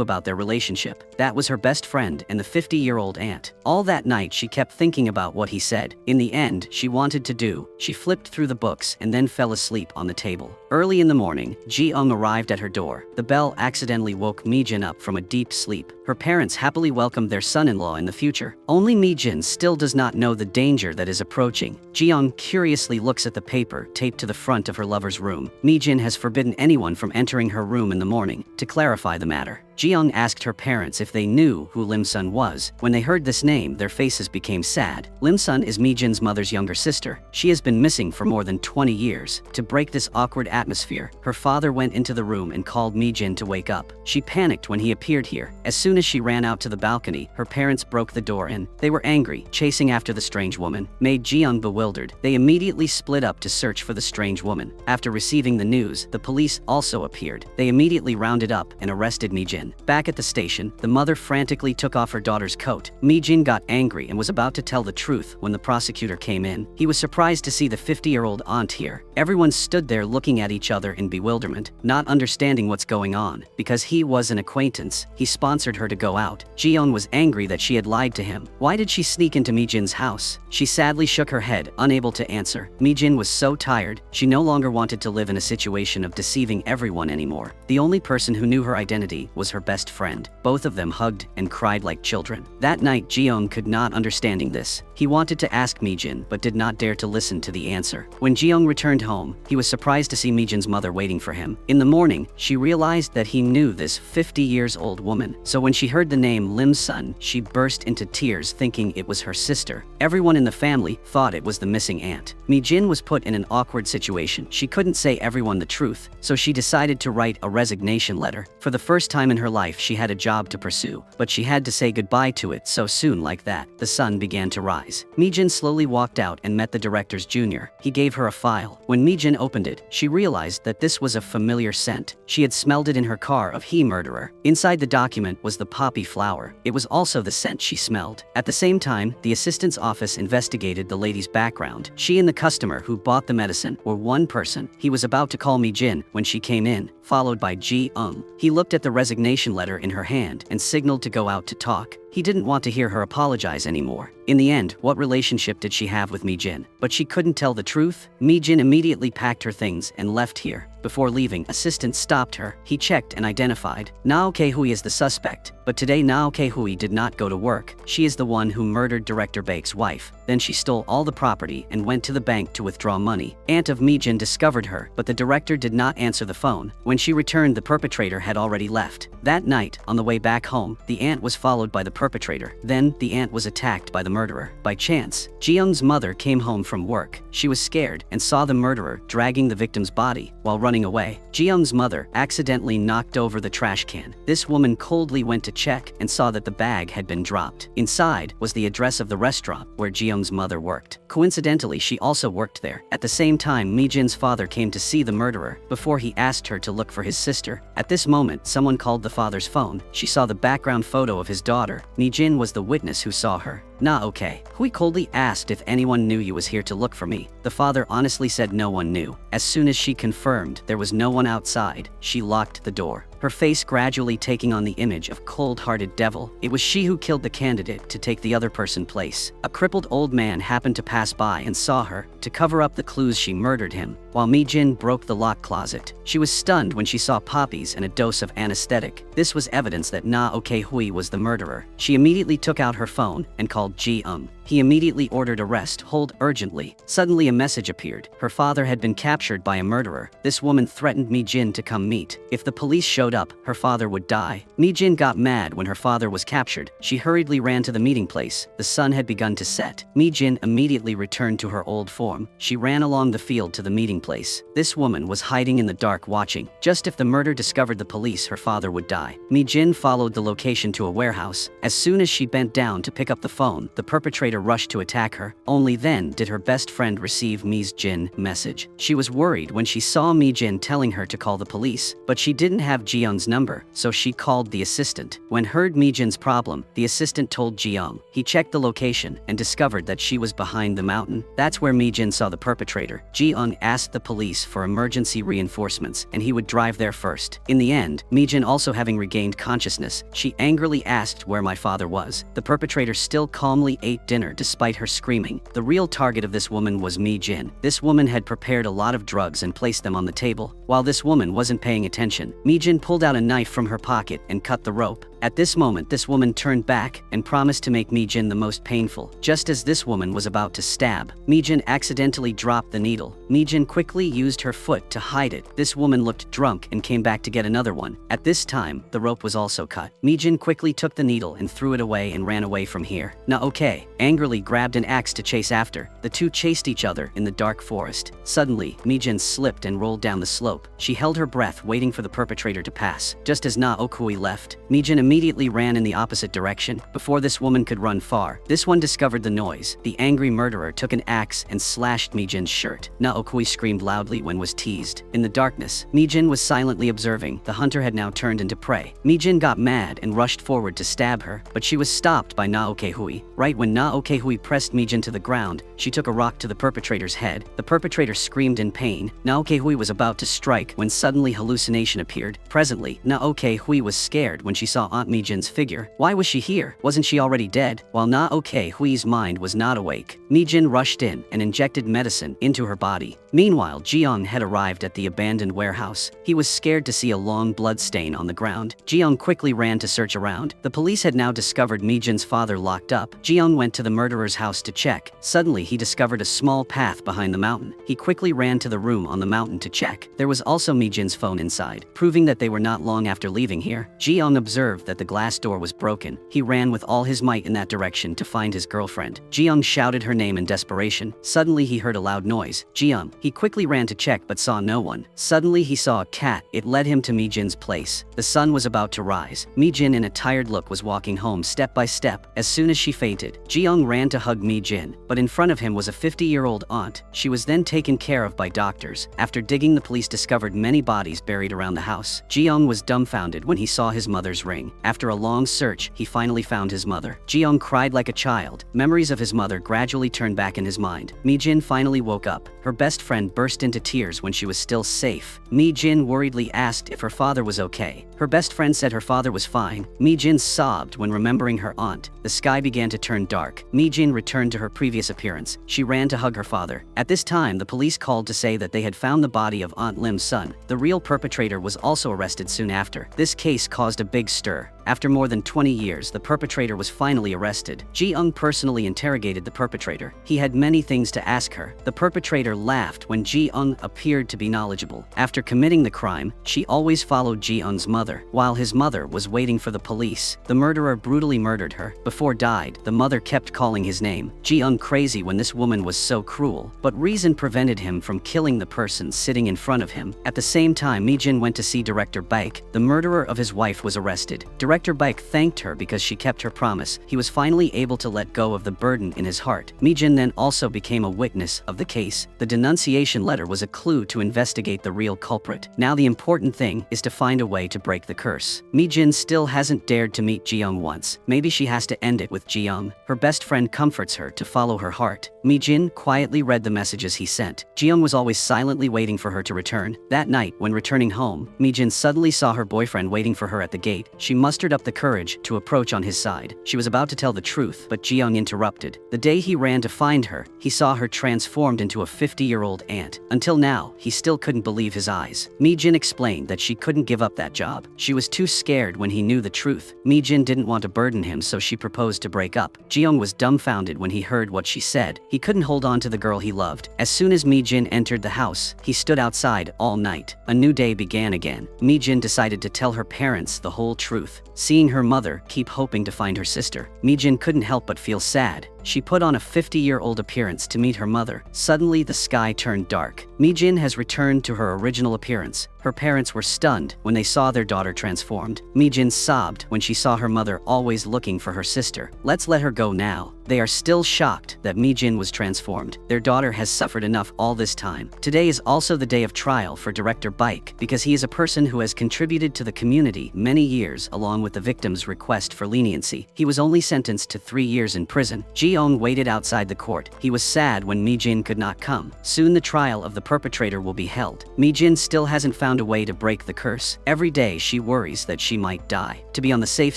about their relationship. That was her best friend and the 50-year-old aunt. All that night she kept thinking about what he said. In the end, she wanted to do. She flipped through the books and then fell asleep on the table. Early in the morning, Ji-young arrived at her door. The bell accidentally woke Mi-jin up from a deep sleep. Her parents happily welcomed their son-in-law in the future. Only Mi-jin still does not know the danger that is approaching. Ji-young curiously looks at the paper taped to the front of her lover's room. Mi-jin has forbidden anyone from entering her room in the morning. To clarify the matter, Ji-young asked her parents if they knew who Lim Sun was. When they heard this name, their faces became sad. Lim Sun is Mi-jin's mother's younger sister. She has been missing for more than 20 years. To break this awkward atmosphere, her father went into the room and called Mi-jin to wake up. She panicked when he appeared here. As soon as she ran out to the balcony, her parents broke the door in. They were angry, chasing after the strange woman. Made Ji-young bewildered. They immediately split up to search for the strange woman. After receiving the news, the police also appeared. They immediately rounded up and arrested Mi-jin. Mi-jin. Back at the station, the mother frantically took off her daughter's coat. Mi-jin got angry and was about to tell the truth when the prosecutor came in. He was surprised to see the 50-year-old aunt here. Everyone stood there looking at each other in bewilderment, not understanding what's going on. Because he was an acquaintance, he sponsored her to go out. Ji-young was angry that she had lied to him. Why did she sneak into Mi-jin's house? She sadly shook her head, unable to answer. Mi-jin was so tired, she no longer wanted to live in a situation of deceiving everyone anymore. The only person who knew her identity was her best friend. Both of them hugged and cried like children. That night, Ji-young could not understanding this. He wanted to ask Mi-jin, but did not dare to listen to the answer. When Ji-young returned home, he was surprised to see Mi-jin's mother waiting for him. In the morning, she realized that he knew this 50-year-old woman. So when she heard the name Lim Sun, she burst into tears thinking it was her sister. Everyone in the family thought it was the missing aunt. Mi-jin was put in an awkward situation. She couldn't say everyone the truth, so she decided to write a resignation letter. For the first time in her life, she had a job to pursue, but she had to say goodbye to it so soon like that. The sun began to rise. Mi-jin slowly walked out and met the director's junior. He gave her a file. When Mi-jin opened it, she realized that this was a familiar scent. She had smelled it in her car of he murderer. Inside the document was the poppy flower. It was also the scent she smelled. At the same time, the assistant's office investigated the lady's background. She and the customer who bought the medicine were one person. He was about to call Mi-jin when she came in, followed by Ji-young. He looked at the resignation letter in her hand and signaled to go out to talk. He didn't want to hear her apologize anymore. In the end, what relationship did she have with Mi-jin? But she couldn't tell the truth. Mi-jin immediately packed her things and left here. Before leaving, assistant stopped her. He checked and identified Nao Kehui as the suspect. But today Nao Kehui did not go to work. She is the one who murdered Director Baek's wife. Then she stole all the property and went to the bank to withdraw money. Aunt of Mi-jin discovered her, but the director did not answer the phone. When she returned, the perpetrator had already left. That night, on the way back home, the aunt was followed by the perpetrator. Then, the aunt was attacked by the murderer. By chance, Ji-young's mother came home from work. She was scared and saw the murderer dragging the victim's body. While running away, Ji-young's mother accidentally knocked over the trash can. This woman coldly went to check and saw that the bag had been dropped. Inside was the address of the restaurant where Ji-young's mother worked. Coincidentally, she also worked there. At the same time, Mi-jin's father came to see the murderer before he asked her to look for his sister. At this moment, someone called the father's phone. She saw the background photo of his daughter. Mi-jin was the witness who saw her. Nah, okay. Hui coldly asked if anyone knew you was here to look for me. The father honestly said no one knew. As soon as she confirmed there was no one outside, she locked the door. Her face gradually taking on the image of cold-hearted devil. It was she who killed the candidate to take the other person's place. A crippled old man happened to pass by and saw her. To cover up the clues, she murdered him. While Mi-jin broke the lock closet, she was stunned when she saw poppies and a dose of anesthetic. This was evidence that Na Oke-hui was the murderer. She immediately took out her phone and called Ji-young. He immediately ordered arrest, hold urgently. Suddenly a message appeared. Her father had been captured by a murderer. This woman threatened Mi-jin to come meet. If the police showed up, her father would die. Mi-jin got mad when her father was captured. She hurriedly ran to the meeting place. The sun had begun to set. Mi-jin immediately returned to her old form. She ran along the field to the meeting place. This woman was hiding in the dark watching. Just if the murder discovered the police, her father would die. Mi-jin followed the location to a warehouse. As soon as she bent down to pick up the phone, the perpetrator rushed to attack her. Only then did her best friend receive Mi-jin's message. She was worried when she saw Mi-jin telling her to call the police, but she didn't have Ji-young's number, so she called the assistant. When heard Mi-jin's problem, the assistant told Ji-young. He checked the location and discovered that she was behind the mountain. That's where Mi-jin saw the perpetrator. Ji-young asked the police for emergency reinforcements, and he would drive there first. In the end, Mi-jin also having regained consciousness, she angrily asked where my father was. The perpetrator still calmly ate dinner despite her screaming. The real target of this woman was Mi-jin. This woman had prepared a lot of drugs and placed them on the table. While this woman wasn't paying attention, Mi-jin pulled out a knife from her pocket and cut the rope. At this moment, this woman turned back and promised to make Mi-jin the most painful. Just as this woman was about to stab, Mi-jin accidentally dropped the needle. Mi-jin quickly used her foot to hide it. This woman looked drunk and came back to get another one. At this time, the rope was also cut. Mi-jin quickly took the needle and threw it away and ran away from here. Na-okay angrily grabbed an axe to chase after. The two chased each other in the dark forest. Suddenly, Mi-jin slipped and rolled down the slope. She held her breath, waiting for the perpetrator to pass. Just as Na-okay left, Mi-jin immediately ran in the opposite direction. Before this woman could run far, this one discovered the noise. The angry murderer took an axe and slashed Mi-jin's shirt. Na Okui screamed loudly when was teased. In the darkness, Mi-jin was silently observing. The hunter had now turned into prey. Mi-jin got mad and rushed forward to stab her, but she was stopped by Na Okehui. Right when Na Okehui pressed Mi-jin to the ground, she took a rock to the perpetrator's head. The perpetrator screamed in pain. Na Okehui was about to strike when suddenly hallucination appeared. Presently, Na Okehui was scared when she saw Aunt Mi-jin's figure. Why was she here? Wasn't she already dead? While Na Okehui's mind was not awake, Mi-jin rushed in and injected medicine into her body. Meanwhile, Jiyoung had arrived at the abandoned warehouse. He was scared to see a long blood stain on the ground. Jiyoung quickly ran to search around. The police had now discovered Mi-jin's father locked up. Jiyoung went to the murderer's house to check. Suddenly, he discovered a small path behind the mountain. He quickly ran to the room on the mountain to check. There was also Mi-jin's phone inside, proving that they were not long after leaving here. Jiyoung observed that the glass door was broken. He ran with all his might in that direction to find his girlfriend. Jiyoung shouted her name in desperation. Suddenly, he heard a loud noise. Jiyoung. He quickly ran to check but saw no one. Suddenly, he saw a cat. It led him to Mi-jin's place. The sun was about to rise. Mi-jin in a tired look was walking home step by step. As soon as she fainted, Jiyoung ran to hug Mi-jin, but in front of him was a 50-year-old aunt. She was then taken care of by doctors. After digging, the police discovered many bodies buried around the house. Jiyoung was dumbfounded when he saw his mother's ring. After a long search, he finally found his mother. Jiyoung cried like a child. Memories of his mother gradually turned back in his mind. Mi-jin finally woke up. Her best friend burst into tears when she was still safe. Mi-jin worriedly asked if her father was okay. Her best friend said her father was fine. Mi-jin sobbed when remembering her aunt. The sky began to turn dark. Mi-jin returned to her previous appearance. She ran to hug her father. At this time, the police called to say that they had found the body of Aunt Lim's son. The real perpetrator was also arrested soon after. This case caused a big stir. After more than 20 years, the perpetrator was finally arrested. Jiyoung personally interrogated the perpetrator. He had many things to ask her. The perpetrator laughed when Jiyoung appeared to be knowledgeable. After committing the crime, she always followed Jiyoung's mother, while his mother was waiting for the police. The murderer brutally murdered her. Before died, the mother kept calling his name. Jiyoung crazy when this woman was so cruel, but reason prevented him from killing the person sitting in front of him. At the same time, Mi-jin went to see Director Baek. The murderer of his wife was arrested. Director Baek thanked her because she kept her promise. He was finally able to let go of the burden in his heart. Mi-jin then also became a witness of the case. The denunciation letter was a clue to investigate the real culprit. Now the important thing is to find a way to break the curse. Mi-jin still hasn't dared to meet Jiyoung once. Maybe she has to end it with Jiyoung. Her best friend comforts her to follow her heart. Mi-jin quietly read the messages he sent. Jiyoung was always silently waiting for her to return. That night, when returning home, Mi-jin suddenly saw her boyfriend waiting for her at the gate. She mustered up the courage to approach on his side. She was about to tell the truth, but Jiyoung interrupted. The day he ran to find her, he saw her transformed into a 50-year-old aunt. Until now, he still couldn't believe his eyes. Mi-jin explained that she couldn't give up that job. She was too scared when he knew the truth. Mi-jin didn't want to burden him, so she proposed to break up. Jiyoung was dumbfounded when he heard what she said. He couldn't hold on to the girl he loved. As soon as Mi-jin entered the house, he stood outside all night. A new day began again. Mi-jin decided to tell her parents the whole truth. Seeing her mother keep hoping to find her sister, Mi-jin couldn't help but feel sad. She put on a 50-year-old appearance to meet her mother. Suddenly, the sky turned dark. Mi-jin has returned to her original appearance. Her parents were stunned when they saw their daughter transformed. Mi-jin sobbed when she saw her mother always looking for her sister. Let's let her go now. They are still shocked that Mi-jin was transformed. Their daughter has suffered enough all this time. Today is also the day of trial for Director Baek, because he is a person who has contributed to the community many years along with the victim's request for leniency. He was only sentenced to 3 years in prison. Jiyoung waited outside the court. He was sad when Mi-jin could not come. Soon the trial of the perpetrator will be held. Mi-jin still hasn't found a way to break the curse. Every day she worries that she might die. To be on the safe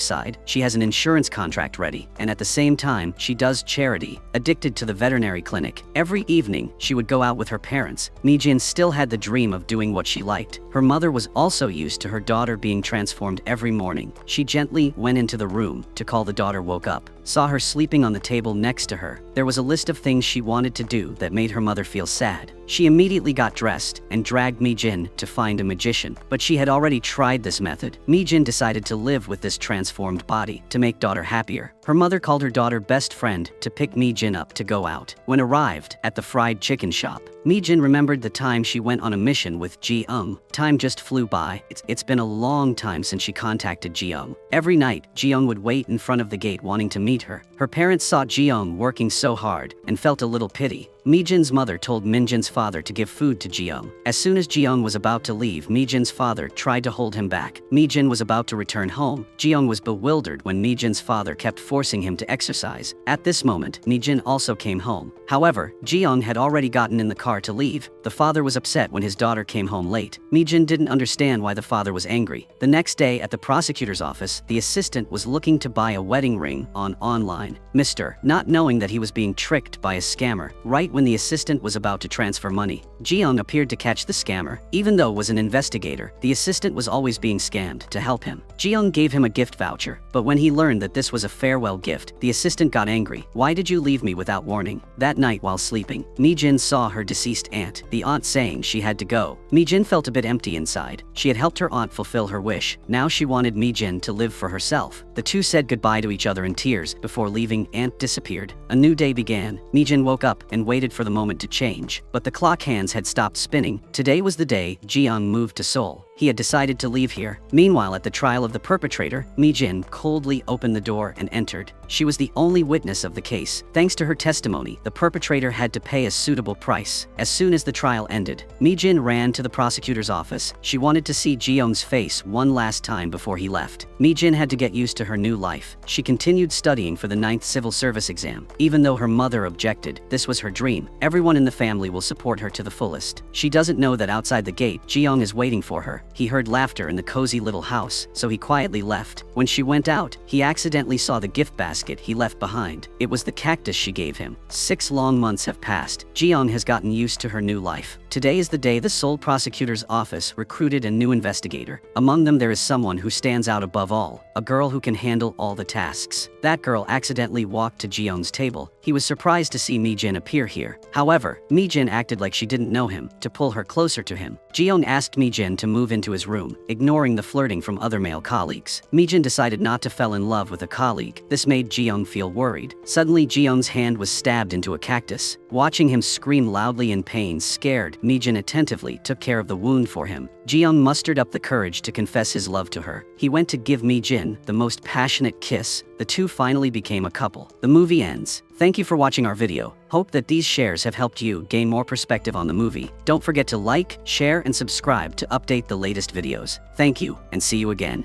side, she has an insurance contract ready, and at the same time, she does charity. Addicted to the veterinary clinic, every evening she would go out with her parents. Mi-jin still had the dream of doing what she liked. Her mother was also used to her daughter being transformed every morning. She gently went into the room to call the daughter woke up, saw her sleeping on the table next to her. There was a list of things she wanted to do that made her mother feel sad. She immediately got dressed and dragged Mi-jin to find a magician, but she had already tried this method. Mi-jin decided to live with this transformed body to make daughter happier. Her mother called her daughter best friend to pick Mi-jin up to go out. When arrived at the fried chicken shop, Mi-jin remembered the time she went on a mission with Ji-young. Time just flew by. It's been a long time since she contacted Ji-young. Every night, Ji-young would wait in front of the gate wanting to meet her. Her parents saw Ji-young working so hard and felt a little pity. Mi-jin's mother told Min-jin's father to give food to Ji-young. As soon as Ji-young was about to leave, Mi-jin's father tried to hold him back. Mi-jin was about to return home. Ji-young was bewildered when Mi-jin's father kept forcing him to exercise. At this moment, Mi-jin also came home. However, Ji-young had already gotten in the car to leave. The father was upset when his daughter came home late. Mi-jin didn't understand why the father was angry. The next day at the prosecutor's office, the assistant was looking to buy a wedding ring online. Not knowing that he was being tricked by a scammer, right when the assistant was about to transfer money, Ji-young appeared to catch the scammer. Even though was an investigator, the assistant was always being scammed to help him. Ji-young gave him a gift voucher, but when he learned that this was a farewell gift, the assistant got angry. "Why did you leave me without warning?" That night while sleeping, Mi-jin saw her deceased aunt, the aunt saying she had to go. Mi-jin felt a bit empty inside. She had helped her aunt fulfill her wish. Now she wanted Mi-jin to live for herself. The two said goodbye to each other in tears before leaving. Aunt disappeared. A new day began. Mi-jin woke up and waited for the moment to change, but the clock hands had stopped spinning. Today was the day Ji-young moved to Seoul. He had decided to leave here. Meanwhile, at the trial of the perpetrator, Mi-jin coldly opened the door and entered. She was the only witness of the case. Thanks to her testimony, the perpetrator had to pay a suitable price. As soon as the trial ended, Mi-jin ran to the prosecutor's office. She wanted to see Ji-young's face one last time before he left. Mi-jin had to get used to her new life. She continued studying for the 9th civil service exam. Even though her mother objected, this was her dream. Everyone in the family will support her to the fullest. She doesn't know that outside the gate, Ji-young is waiting for her. He heard laughter in the cozy little house, so he quietly left. When she went out, he accidentally saw the gift basket he left behind. It was the cactus she gave him. 6 long months have passed. Ji-young has gotten used to her new life. Today is the day the Seoul prosecutor's office recruited a new investigator. Among them there is someone who stands out above all, a girl who can handle all the tasks. That girl accidentally walked to Ji-young's table. He was surprised to see Mi-jin appear here. However, Mi-jin acted like she didn't know him, to pull her closer to him. Ji-young asked Mi-jin to move into his room, ignoring the flirting from other male colleagues. Mi-jin decided not to fall in love with a colleague. This made Ji-young feel worried. Suddenly, Ji-young's hand was stabbed into a cactus. Watching him scream loudly in pain, scared, Mi-jin attentively took care of the wound for him. Ji-young mustered up the courage to confess his love to her. He went to give Mi-jin the most passionate kiss. The two finally became a couple. The movie ends. Thank you for watching our video. Hope that these shares have helped you gain more perspective on the movie. Don't forget to like, share, and subscribe to update the latest videos. Thank you, and see you again.